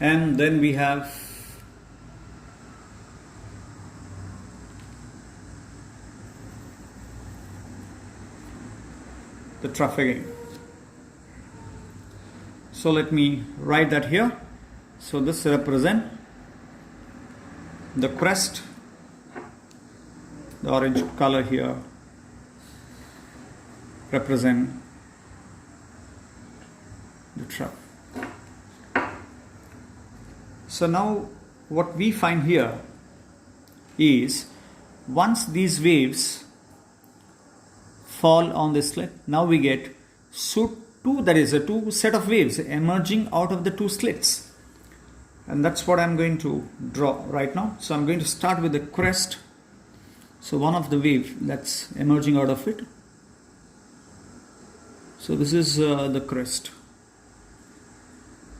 and then we have the trough again. So let me write that here. So this represents the crest, the orange color here represent the trough. So now what we find here is once these waves fall on this slit, now we get two set of waves emerging out of the two slits, and that's what I'm going to draw right now. So I'm going to start with the crest. So one of the wave that's emerging out of it. So this is the crest,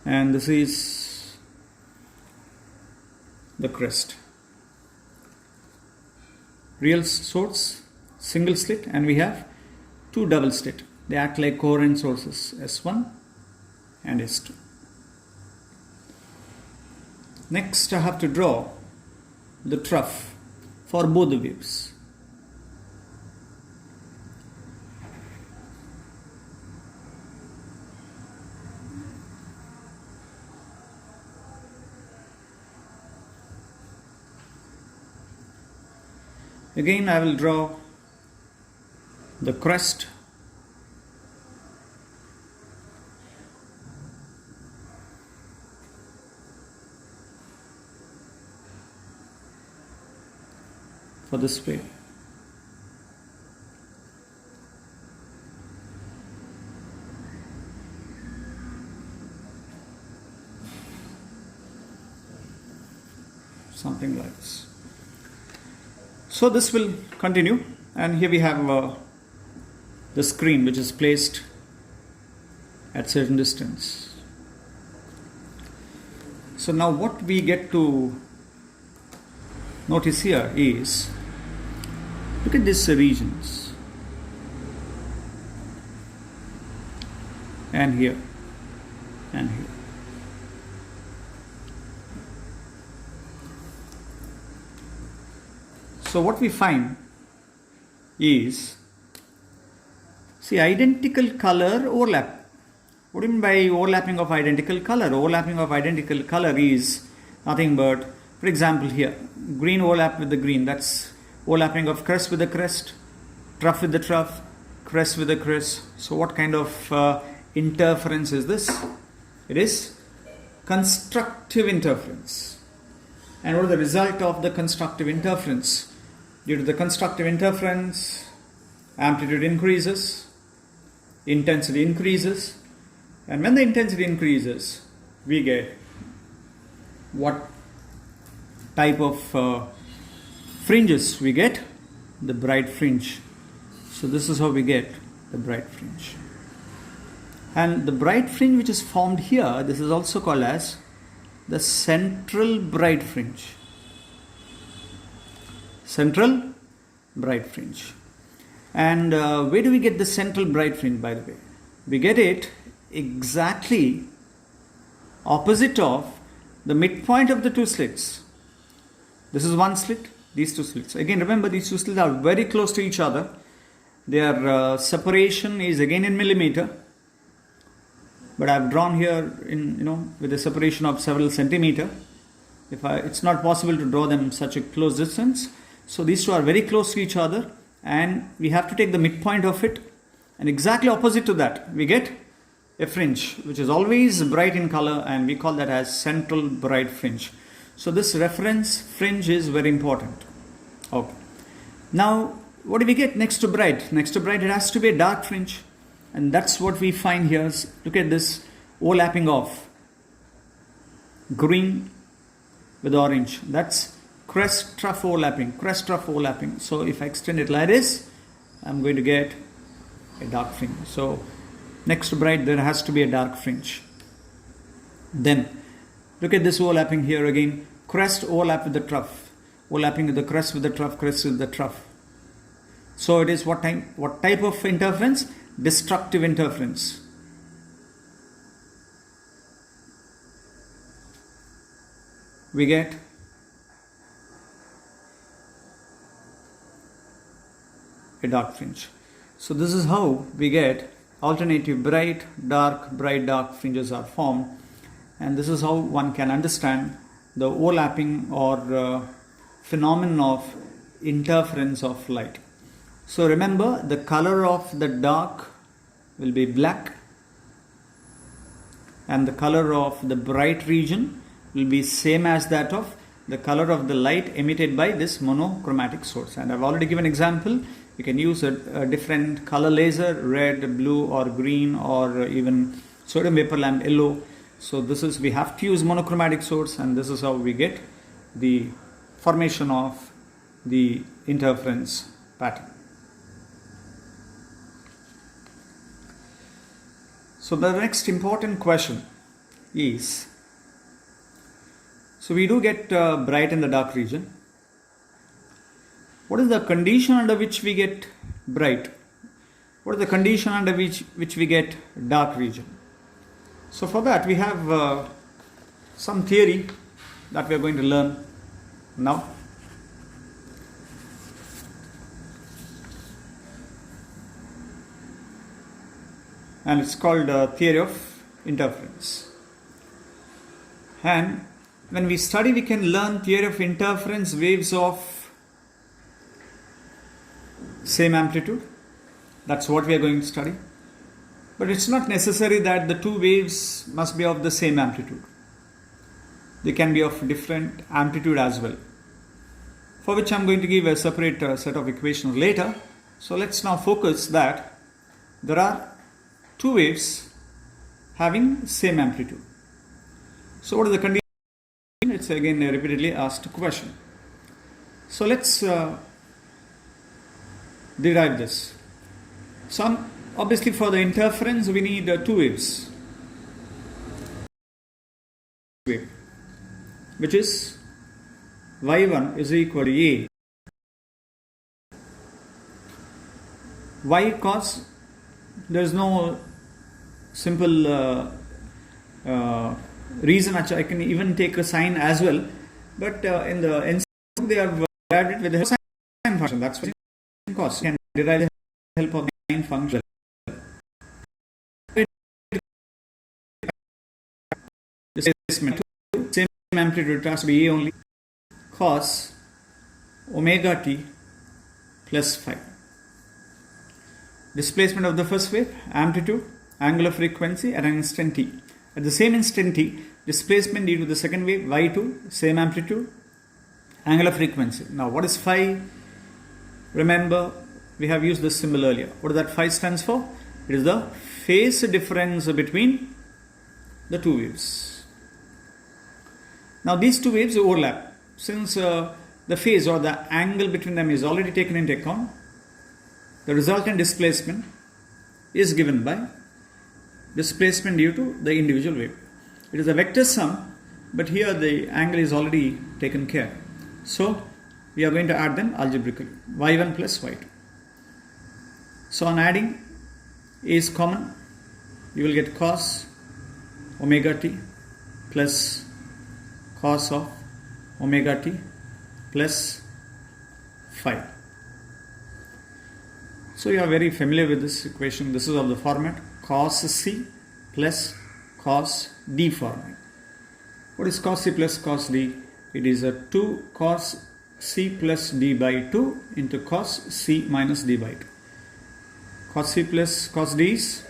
and this is the crest. Real source, single slit, and we have two double slit. They act like coherent sources, S1 and S2. Next I have to draw the trough for both the waves. Again I will draw the crest, for this wave. Something like this. So this will continue, and here we have the screen which is placed at certain distance. So now what we get to notice here is, look at these regions, and here, and here. So what we find is, see, identical color overlap. What do you mean by overlapping of identical color? Overlapping of identical color is nothing but, for example here, green overlap with the green, that's overlapping of crest with the crest, trough with the trough, crest with the crest. So what kind of interference is this? It is constructive interference. And what is the result of the constructive interference? Due to the constructive interference, amplitude increases, intensity increases, and when the intensity increases, we get what type of fringes we get? The bright fringe. So this is how we get the bright fringe. And the bright fringe which is formed here, this is also called as the central bright fringe. Central bright fringe. And where do we get the central bright fringe, by the way? We get it exactly opposite of the midpoint of the two slits. This is one slit, these two slits. Again, remember, these two slits are very close to each other. Their separation is again in millimeter, but I've drawn here in with a separation of several centimeter. It's not possible to draw them such a close distance. So these two are very close to each other, and we have to take the midpoint of it, and exactly opposite to that we get a fringe which is always bright in color, and we call that as central bright fringe. So this reference fringe is very important. Okay. Now what do we get next to bright? Next to bright, it has to be a dark fringe, and that's what we find here. Look at this overlapping of green with orange. That's crest trough overlapping. So if I extend it like this, I'm going to get a dark fringe. So next to bright, there has to be a dark fringe. Then look at this overlapping here again. Crest overlap with the trough, overlapping with the crest with the trough, crest with the trough. So it is what type of interference? Destructive interference. We get a dark fringe. So this is how we get alternative bright, dark fringes are formed, and this is how one can understand the overlapping or phenomenon of interference of light. So remember, the color of the dark will be black, and the color of the bright region will be same as that of the color of the light emitted by this monochromatic source. And I've already given an example. You can use a different color laser, red, blue or green, or even sodium vapor lamp yellow. So we have to use monochromatic source, and this is how we get the formation of the interference pattern. So the next important question is, so we do get bright in the dark region. What is the condition under which we get bright? What is the condition under which we get dark region? So for that we have some theory that we are going to learn now. And it's called theory of interference. And when we study, we can learn theory of interference waves of same amplitude. That's what we are going to study. But it's not necessary that the two waves must be of the same amplitude. They can be of different amplitude as well, for which I'm going to give a separate set of equations later. So let's now focus that there are two waves having same amplitude. So what is the condition? It's again a repeatedly asked question. So let's derive this. So obviously for the interference we need two waves. Wave, which is y1 is equal to a y cos. There is no simple reason. I can even take a sine as well, but in the NC they have derived it with the sine function. That's what cos. You can derive the help of the sine function. Displacement same amplitude, it has to be a only. Cos omega t plus phi. Displacement of the first wave, amplitude, angular frequency at an instant t. At the same instant t, displacement due to the second wave, y2, same amplitude, angular frequency. Now what is phi? Remember, we have used this symbol earlier. What does that phi stands for? It is the phase difference between the two waves. Now these two waves overlap. Since the phase or the angle between them is already taken into account, the resultant displacement is given by displacement due to the individual wave. It is a vector sum, but here the angle is already taken care. So we are going to add them algebraically. y1 plus y2. So on adding, A is common. You will get cos omega t plus cos of omega t plus phi. So you are very familiar with this equation. This is of the format cos c plus cos d format. What is cos c plus cos d? It is a 2 cos c plus d by 2 into cos c minus d by 2. Cos c plus cos d is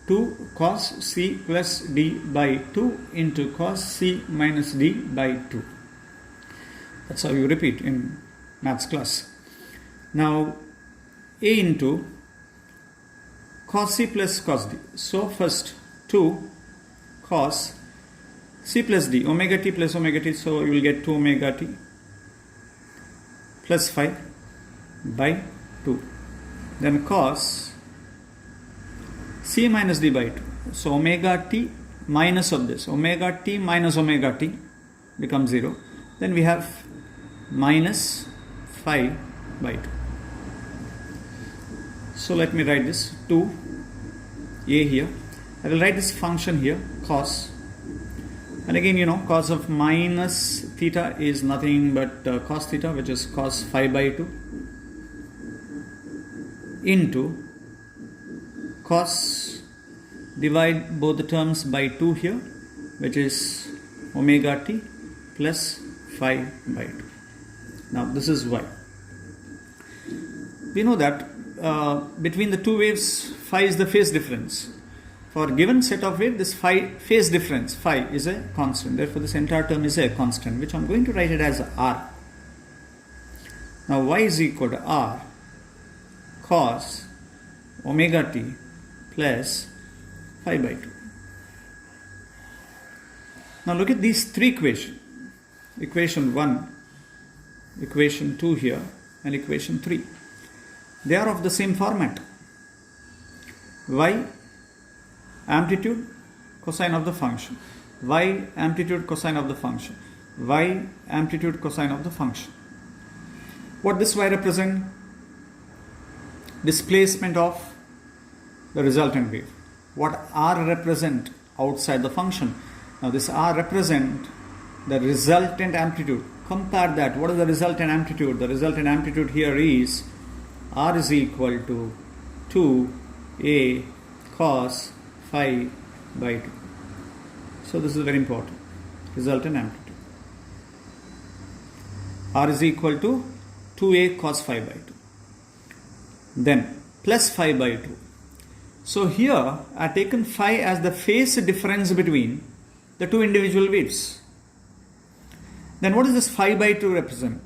2 cos c plus d by 2 into cos c minus d by 2. That's how you repeat in maths class. Now A into cos c plus cos d. So first 2 cos c plus d, omega t plus omega t, so you will get 2 omega t plus 5 by 2. Then cos c minus d by 2. So omega t minus of this, omega t minus omega t becomes 0. Then we have minus 5 by 2. So let me write this 2a here. I will write this function here cos, and again cos of minus theta is nothing but cos theta, which is cos 5 by 2 into cos, divide both the terms by 2 here, which is omega t plus 5 by 2. Now this is why. We know that between the two waves, phi is the phase difference. For given set of waves, this phase difference, phi, is a constant. Therefore, this entire term is a constant, which I'm going to write it as r. Now, y is equal to r cos omega t plus 5 by 2. Now, look at these three equations. Equation 1, equation 2 here, and equation 3. They are of the same format. Y amplitude cosine of the function, y amplitude cosine of the function, y amplitude cosine of the function. What this y represent? Displacement of the resultant wave. What r represent? Outside the function. Now this r represent the resultant amplitude. Compare that. What is the resultant amplitude? The resultant amplitude here is r is equal to 2a cos 5 by 2. So this is very important. Resultant amplitude. R is equal to 2a cos 5 by 2. Then plus 5 by 2. So here I have taken phi as the phase difference between the two individual waves. Then what does this 5 by 2 represent?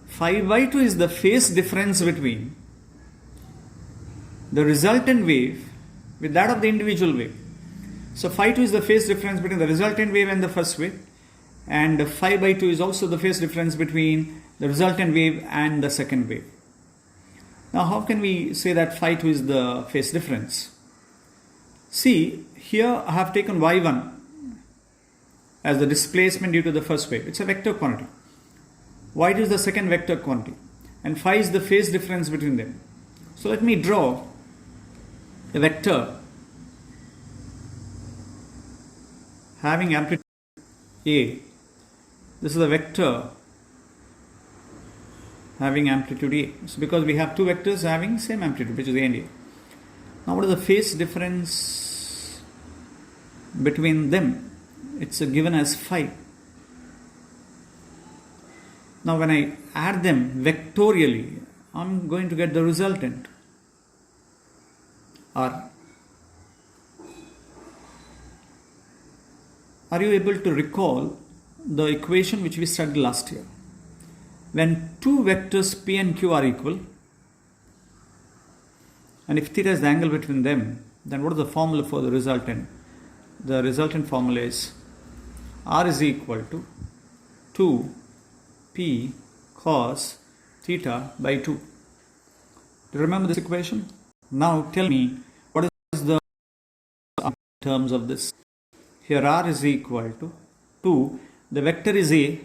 5 by 2 is the phase difference between the resultant wave with that of the individual wave. So phi 2 is the phase difference between the resultant wave and the first wave, and phi by 2 is also the phase difference between the resultant wave and the second wave. Now how can we say that phi 2 is the phase difference? See, here I have taken y1 as the displacement due to the first wave. It's a vector quantity. y2 is the second vector quantity, and phi is the phase difference between them. So let me draw a vector having amplitude A. This is a vector having amplitude A. So because we have two vectors having same amplitude, which is A and A. Now what is the phase difference between them? It's given as phi. Now when I add them vectorially, I'm going to get the resultant R. Are you able to recall the equation which we studied last year? When two vectors P and Q are equal, and if theta is the angle between them, then what is the formula for the resultant? The resultant formula is R is equal to 2P cos theta by 2. Do you remember this equation? Now tell me, what is the terms of this? Here R is equal to 2, the vector is A,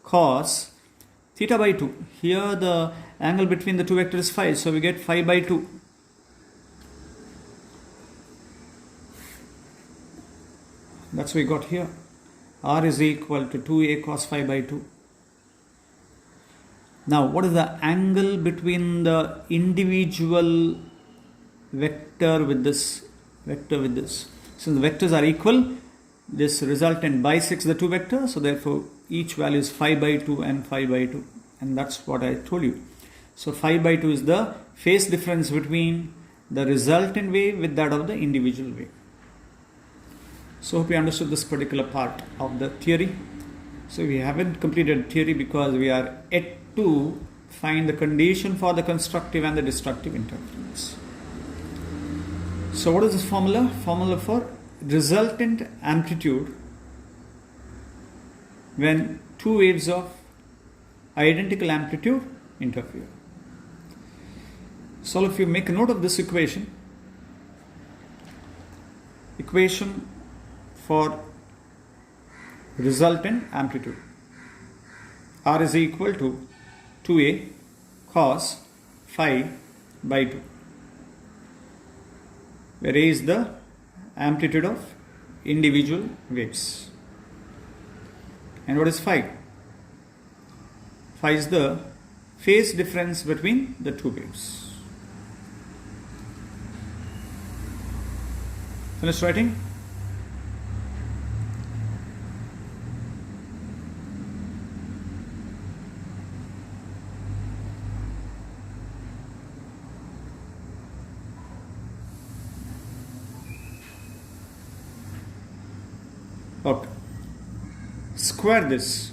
cos theta by 2. Here the angle between the two vectors is phi, so we get phi by 2. That's what we got here. R is equal to 2a cos phi by 2. Now, what is the angle between the individual vector with this vector with this? Since the vectors are equal, this resultant bisects the two vectors, so therefore each value is phi by 2 and phi by 2, and that's what I told you. So phi by 2 is the phase difference between the resultant wave with that of the individual wave. So hope you understood this particular part of the theory. So we haven't completed theory because we are yet to find the condition for the constructive and the destructive interference. So what is this formula? Formula for resultant amplitude when two waves of identical amplitude interfere. So if you make a note of this equation for resultant amplitude, R is equal to 2a cos phi by 2, where A is the amplitude of individual waves. And what is phi? Phi is the phase difference between the two waves. Finished writing? Okay. Square this.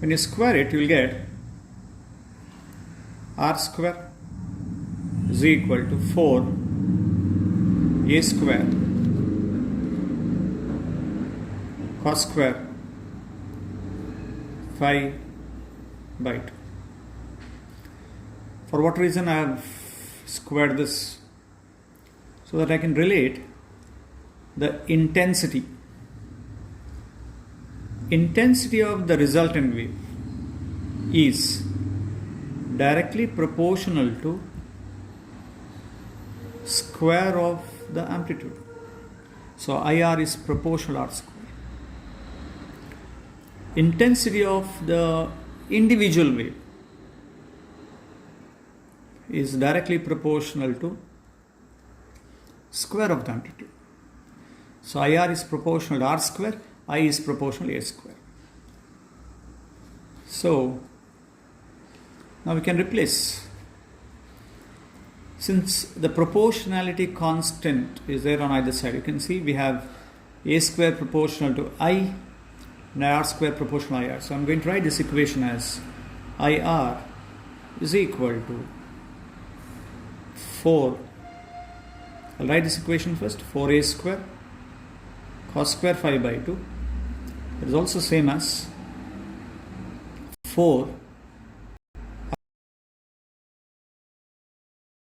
When you square it, you will get r square is equal to 4a square cos square phi by 2. For what reason I have squared this? So that I can relate the intensity of the resultant wave is directly proportional to square of the amplitude. So IR is proportional R square. Intensity of the individual wave is directly proportional to square of the amplitude. So IR is proportional to R square, I is proportional to A square. So now we can replace, since the proportionality constant is there on either side, you can see we have A square proportional to I and R square proportional to IR. So I'm going to write this equation as IR is equal to 4. I'll write this equation first. 4a square cos square phi by 2. It is also same as 4,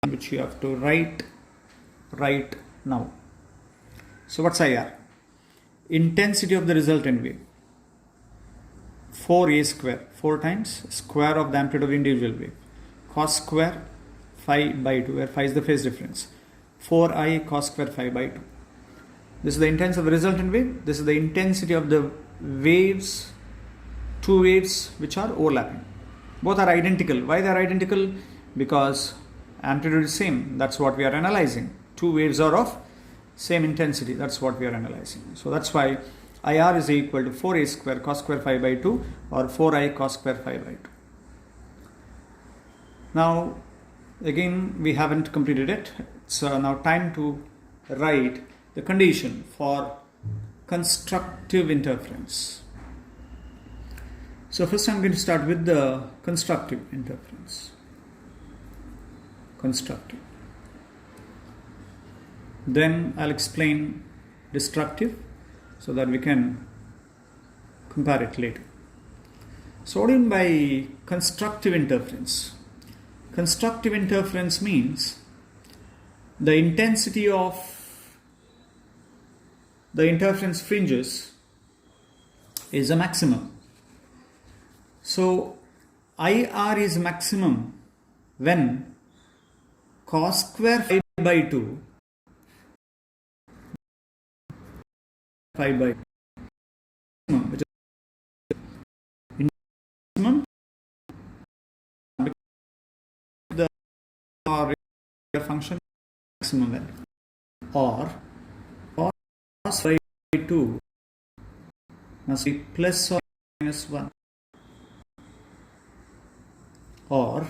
which you have to write now. So what's IR? Intensity of the resultant wave. 4a square, 4 times square of the amplitude of individual wave, cos square phi by 2, where phi is the phase difference. 4i cos square phi by 2. This is the intensity of the resultant wave. This is the intensity of the waves, two waves which are overlapping. Both are identical. Why they are identical? Because amplitude is same. That's what we are analyzing. Two waves are of same intensity. That's what we are analyzing. So that's why IR is equal to 4a square cos square phi by 2 or 4i cos square phi by 2. Now again we haven't completed it. It's now time to write the condition for constructive interference. So first I'm going to start with the constructive interference. Constructive. Then I'll explain destructive so that we can compare it later. So what do you mean by constructive interference? Constructive interference means the intensity of the interference fringes is a maximum. So IR is maximum when cos square 5 by 2 5 by which is maximum the or function maximum value, or cos 5 by 2 must be plus or minus 1, or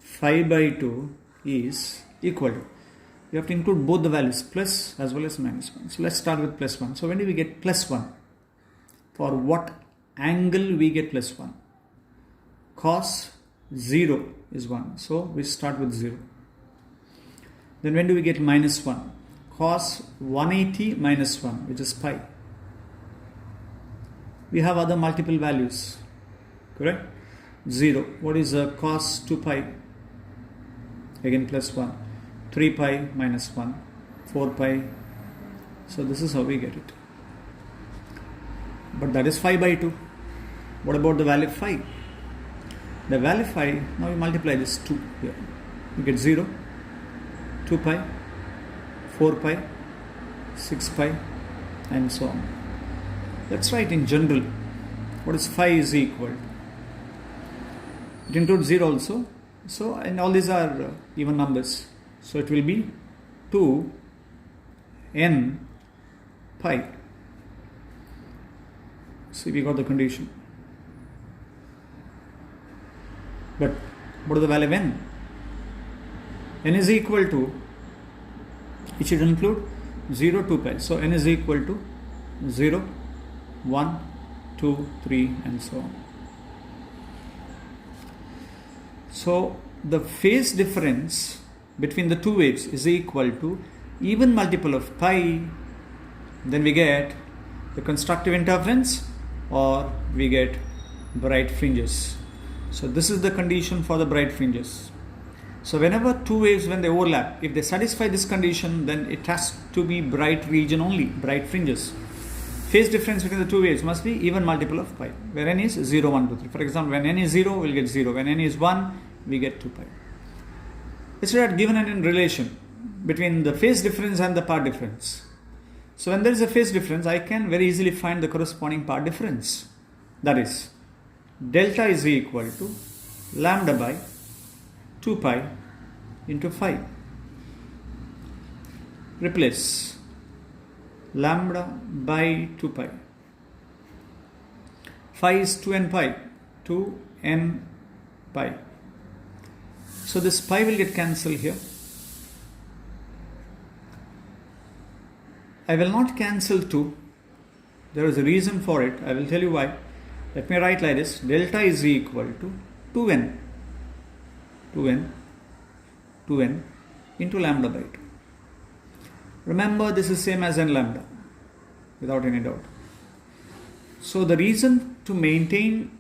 5 by 2 is equal to, you have to include both the values, plus as well as minus 1. So let's start with plus 1. So when do we get plus 1? For what angle we get plus 1? Cos 0 is 1. So we start with 0. Then when do we get minus 1? Cos 180 minus 1, which is pi. We have other multiple values, correct? 0. What is cos 2 pi? Again plus 1. 3 pi minus 1. 4 pi. So this is how we get it. But that is 5 by 2. What about the value 5? The value 5, now we multiply this 2 here. You get 0, 2 pi, 4 pi, 6 pi, and so on. Let's write in general. What is 5 is equal? It includes 0 also. So, and all these are even numbers. So it will be 2 n pi. See, we got the condition. But what is the value of n? N is equal to, it should include 0, 2 pi. So n is equal to 0, 1, 2, 3, and so on. So the phase difference between the two waves is equal to even multiple of pi. Then we get the constructive interference, or we get bright fringes. So this is the condition for the bright fringes. So whenever two waves, when they overlap, if they satisfy this condition, then it has to be bright region only, bright fringes. Phase difference between the two waves must be even multiple of pi, where n is 0, 1, 2, 3. For example, when n is 0, we'll get 0. When n is 1, we get 2 pi. It's not given in relation between the phase difference and the part difference. So when there is a phase difference, I can very easily find the corresponding part difference. That is, delta is equal to lambda by 2 pi into 5. Replace lambda by 2 pi. Phi is 2n pi. 2n pi. So this pi will get cancelled here. I will not cancel 2. There is a reason for it. I will tell you why. Let me write like this. Delta is equal to 2n. 2n into lambda by 2. Remember, this is same as n lambda, without any doubt. So the reason to maintain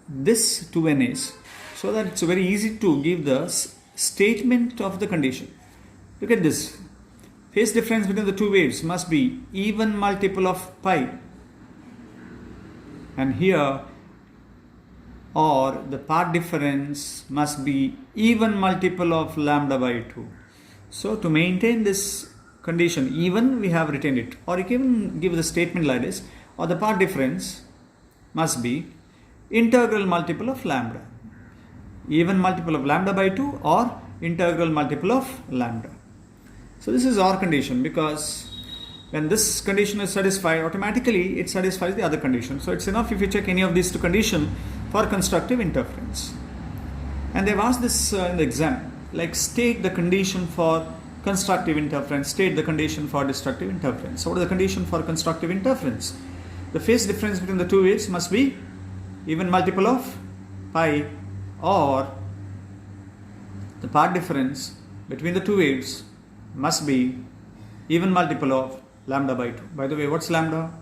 this 2n is so that it's very easy to give the statement of the condition. Look at this. Phase difference between the two waves must be even multiple of pi. And here, or the part difference must be even multiple of lambda by 2. So to maintain this condition, even, we have written it. Or you can give the statement like this, or the part difference must be integral multiple of lambda. Even multiple of lambda by 2 or integral multiple of lambda. So this is our condition, because when this condition is satisfied, automatically it satisfies the other condition. So it's enough if you check any of these two conditions for constructive interference. And they've asked this in the exam, like state the condition for constructive interference, state the condition for destructive interference. So what is the condition for constructive interference? The phase difference between the two waves must be even multiple of pi, or the part difference between the two waves must be even multiple of lambda by 2. By the way, what's lambda?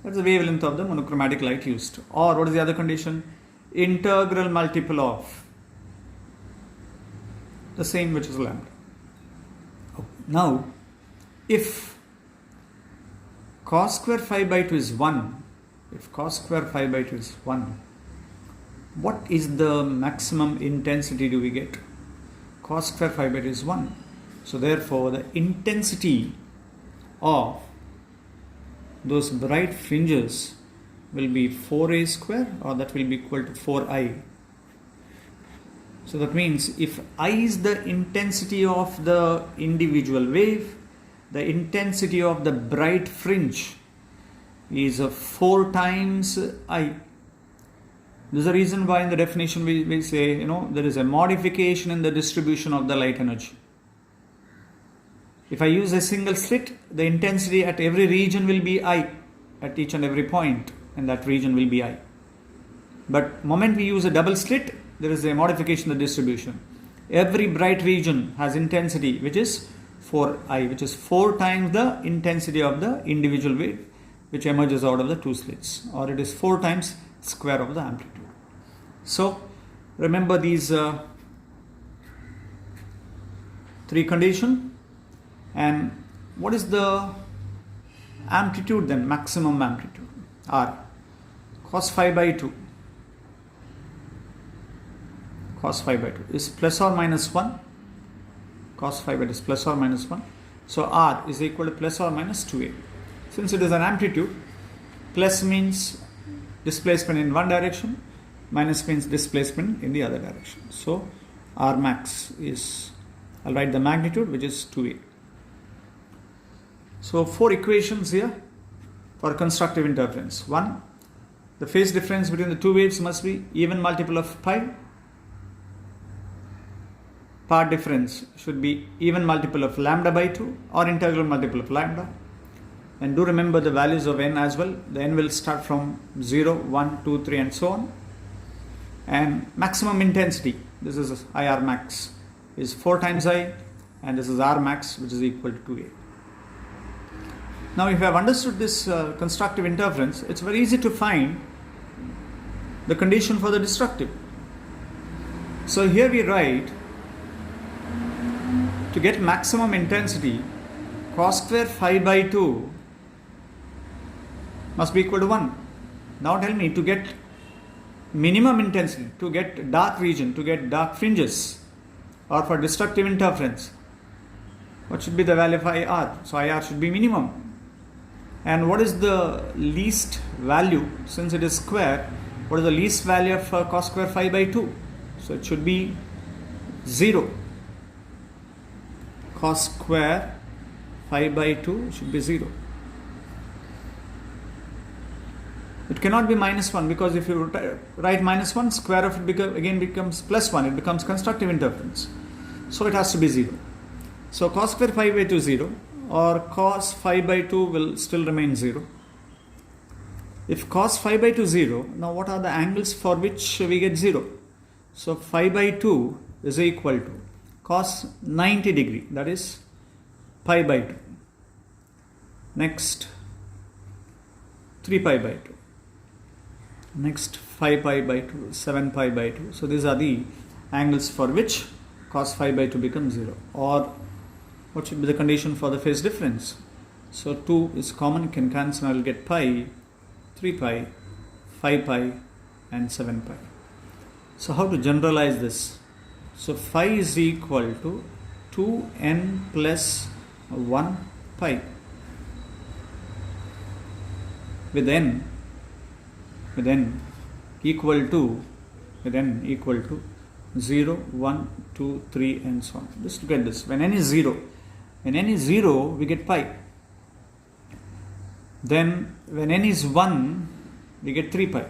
That's the wavelength of the monochromatic light used. Or what is the other condition? Integral multiple of the same, which is lambda. Now, if cos square 5 by 2 is 1, if cos square phi by 2 is 1, what is the maximum intensity do we get? Cos square phi by 2 is 1. So therefore the intensity of those bright fringes will be 4a square, or that will be equal to 4i. So that means if I is the intensity of the individual wave, the intensity of the bright fringe is 4 times I. This is the reason why in the definition we say, there is a modification in the distribution of the light energy. If I use a single slit, the intensity at every region will be I, at each and every point, and that region will be I. But moment we use a double slit, there is a modification in the distribution. Every bright region has intensity which is 4I, which is 4 times the intensity of the individual wave which emerges out of the 2 slits, or it is 4 times square of the amplitude. So remember these 3 conditions. And what is the amplitude then? Maximum amplitude R. Cos phi by 2. Cos phi by 2 is plus or minus 1. Cos phi by 2 is plus or minus 1. So R is equal to plus or minus 2a. Since it is an amplitude, plus means displacement in one direction, minus means displacement in the other direction. So R max is, I'll write the magnitude, which is 2a. So 4 equations here for constructive interference. 1, the phase difference between the 2 waves must be even multiple of pi. Part difference should be even multiple of lambda by 2 or integral multiple of lambda. And do remember the values of n as well. The n will start from 0, 1, 2, 3 and so on. And maximum intensity, this is IR max, is 4 times I, and this is R max, which is equal to 2a. Now if you have understood this constructive interference, it's very easy to find the condition for the destructive. So here we write, to get maximum intensity, cos square phi by 2 must be equal to 1. Now tell me, to get minimum intensity, to get dark region, to get dark fringes, or for destructive interference, what should be the value of IR? So IR should be minimum. And what is the least value? Since it is square, what is the least value of cos square phi by 2? So it should be 0. Cos square phi by 2 should be 0. It cannot be minus 1, because if you write minus 1, square of it again becomes plus 1. It becomes constructive interference. So it has to be 0. So cos square phi by 2 0, or cos phi by 2 will still remain 0. If cos phi by 2 0, now what are the angles for which we get 0? So phi by 2 is equal to cos 90 degree, that is pi by 2. Next 3 pi by 2. Next 5 pi by 2, 7 pi by 2. So these are the angles for which cos phi by 2 becomes 0. Or what should be the condition for the phase difference? So 2 is common, can cancel, I will get pi, 3 pi, 5 pi and 7 pi. So how to generalize this? So phi is equal to 2n plus 1 pi with n equal to 0, 1, 2, 3 and so on. Just look at this. When n is 0, we get pi. Then when n is 1, we get 3 pi.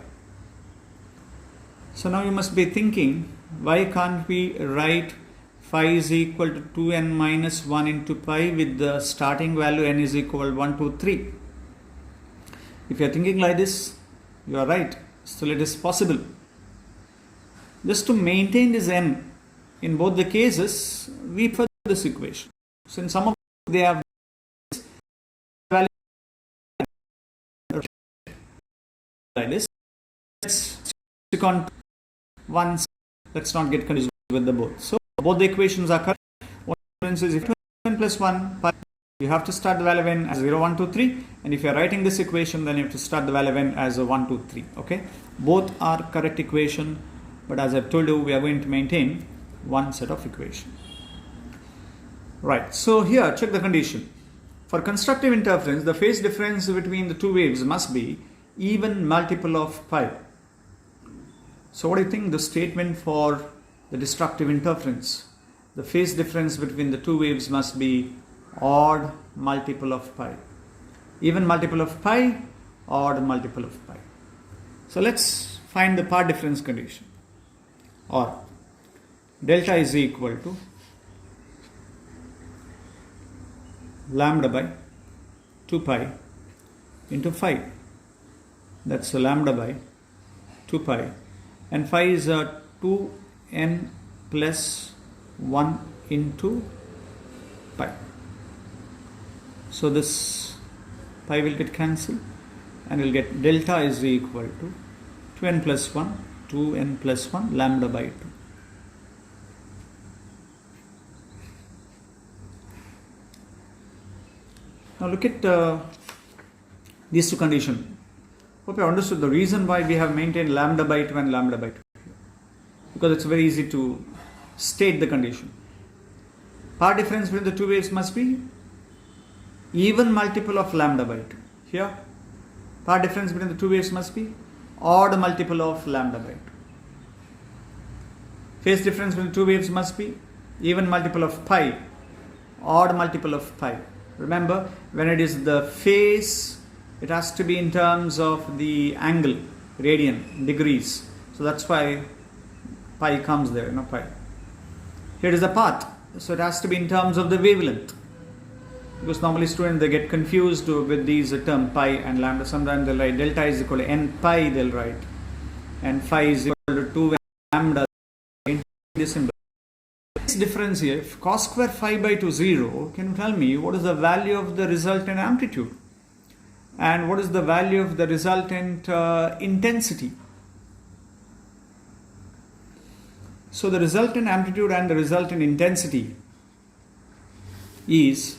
So now you must be thinking, why can't we write phi is equal to 2n minus 1 into pi with the starting value n is equal 1, 2, 3. If you are thinking like this, you are right. Still it is possible. Just to maintain this n in both the cases, we put this equation. So in some of them, they have value like this. Let's stick on one. Let's not get confused with the both. So both the equations are correct. One difference is if 2n plus 1 pi you have to start the value of n as 0, 1, 2, 3. And if you are writing this equation, then you have to start the value of n as a 1, 2, 3. Okay? Both are correct equation, but as I've told you, we are going to maintain one set of equation. Right. So here, check the condition. For constructive interference, the phase difference between the two waves must be even multiple of pi. So what do you think the statement for the destructive interference? The phase difference between the two waves must be odd multiple of pi. Even multiple of pi, odd multiple of pi. So let's find the part difference condition. Or delta is equal to lambda by 2 pi into phi. That's lambda by 2 pi. And phi is 2n plus 1 into pi. So this pi will get cancelled and we'll get delta is equal to 2n plus 1, 2n plus 1 lambda by 2. Now look at these two conditions. Hope you understood the reason why we have maintained lambda by 2 and lambda by 2. Because it's very easy to state the condition. Part difference between the two waves must be even multiple of lambda by 2. Here, part difference between the two waves must be odd multiple of lambda by 2. Phase difference between the two waves must be even multiple of pi, odd multiple of pi. Remember, when it is the phase, it has to be in terms of the angle, radian, degrees. So that's why pi comes there, pi. Here is the path, so it has to be in terms of the wavelength. Because normally students, they get confused with these term pi and lambda. Sometimes they'll write delta is equal to n pi, they'll write. And phi is equal to 2 lambda. This symbol. This difference here, if cos square phi by 2 0, can you tell me what is the value of the resultant amplitude? And what is the value of the resultant intensity? So the resultant amplitude and the resultant intensity is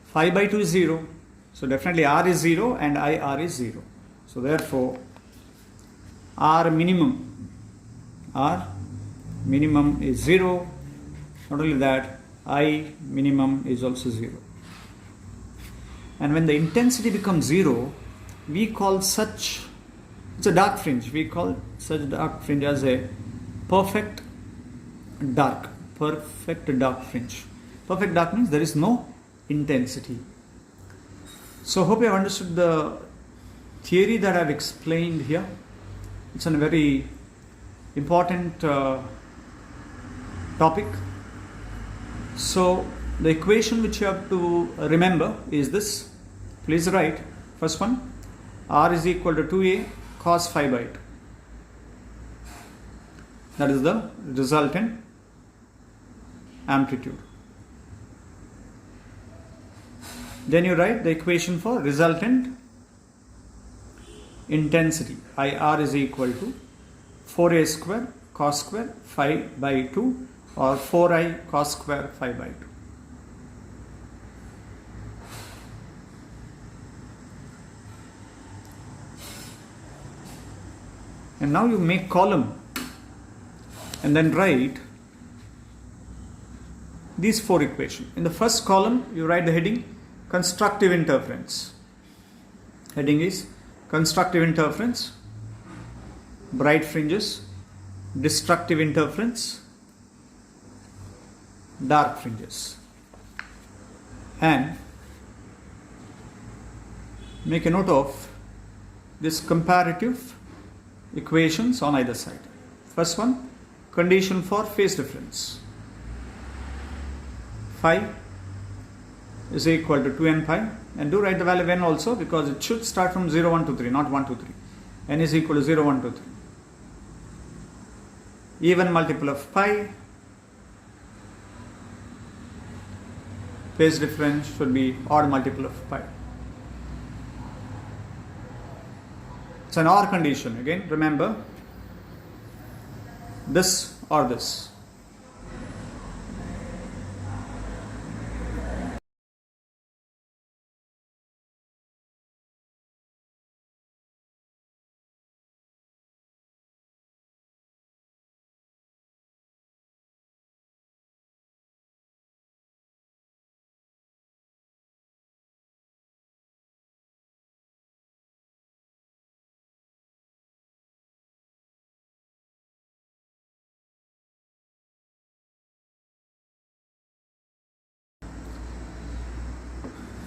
phi by 2 is 0. So definitely R is 0 and IR is 0. So therefore R minimum is 0. Not only that, I minimum is also 0. And when the intensity becomes 0, we call such, it's a dark fringe, we call such dark fringe as a perfect dark fringe. Perfect dark means there is no intensity. So hope you have understood the theory that I have explained here. It's a very important topic. So the equation which you have to remember is this. Please write first one, R is equal to 2a cos phi by 2. That is the resultant amplitude. Then you write the equation for resultant intensity. IR is equal to 4a square cos square phi by 2 or 4i cos square phi by 2. And now you make column and then write these four equations. In the first column, you write the heading constructive interference. Heading is constructive interference, bright fringes, destructive interference, dark fringes. And make a note of this comparative equations on either side. First one, condition for phase difference. Phi is equal to 2n pi, and do write the value of n also because it should start from 0, 1, 2, 3, not 1, 2, 3. N is equal to 0, 1, 2, 3. Even multiple of pi. Phase difference should be odd multiple of pi. It's an OR condition. Again, remember this or this.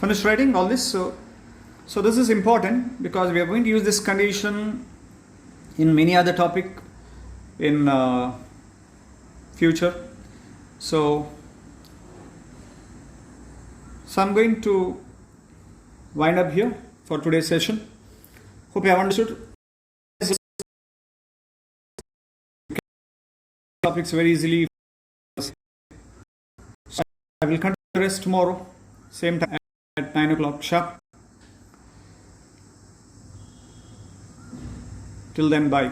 finished writing all this? So this is important because we are going to use this condition in many other topic in future. So I'm going to wind up here for today's session. Hope you have understood topics very easily. I will continue the rest tomorrow, same time at 9 o'clock sharp. Till then, bye.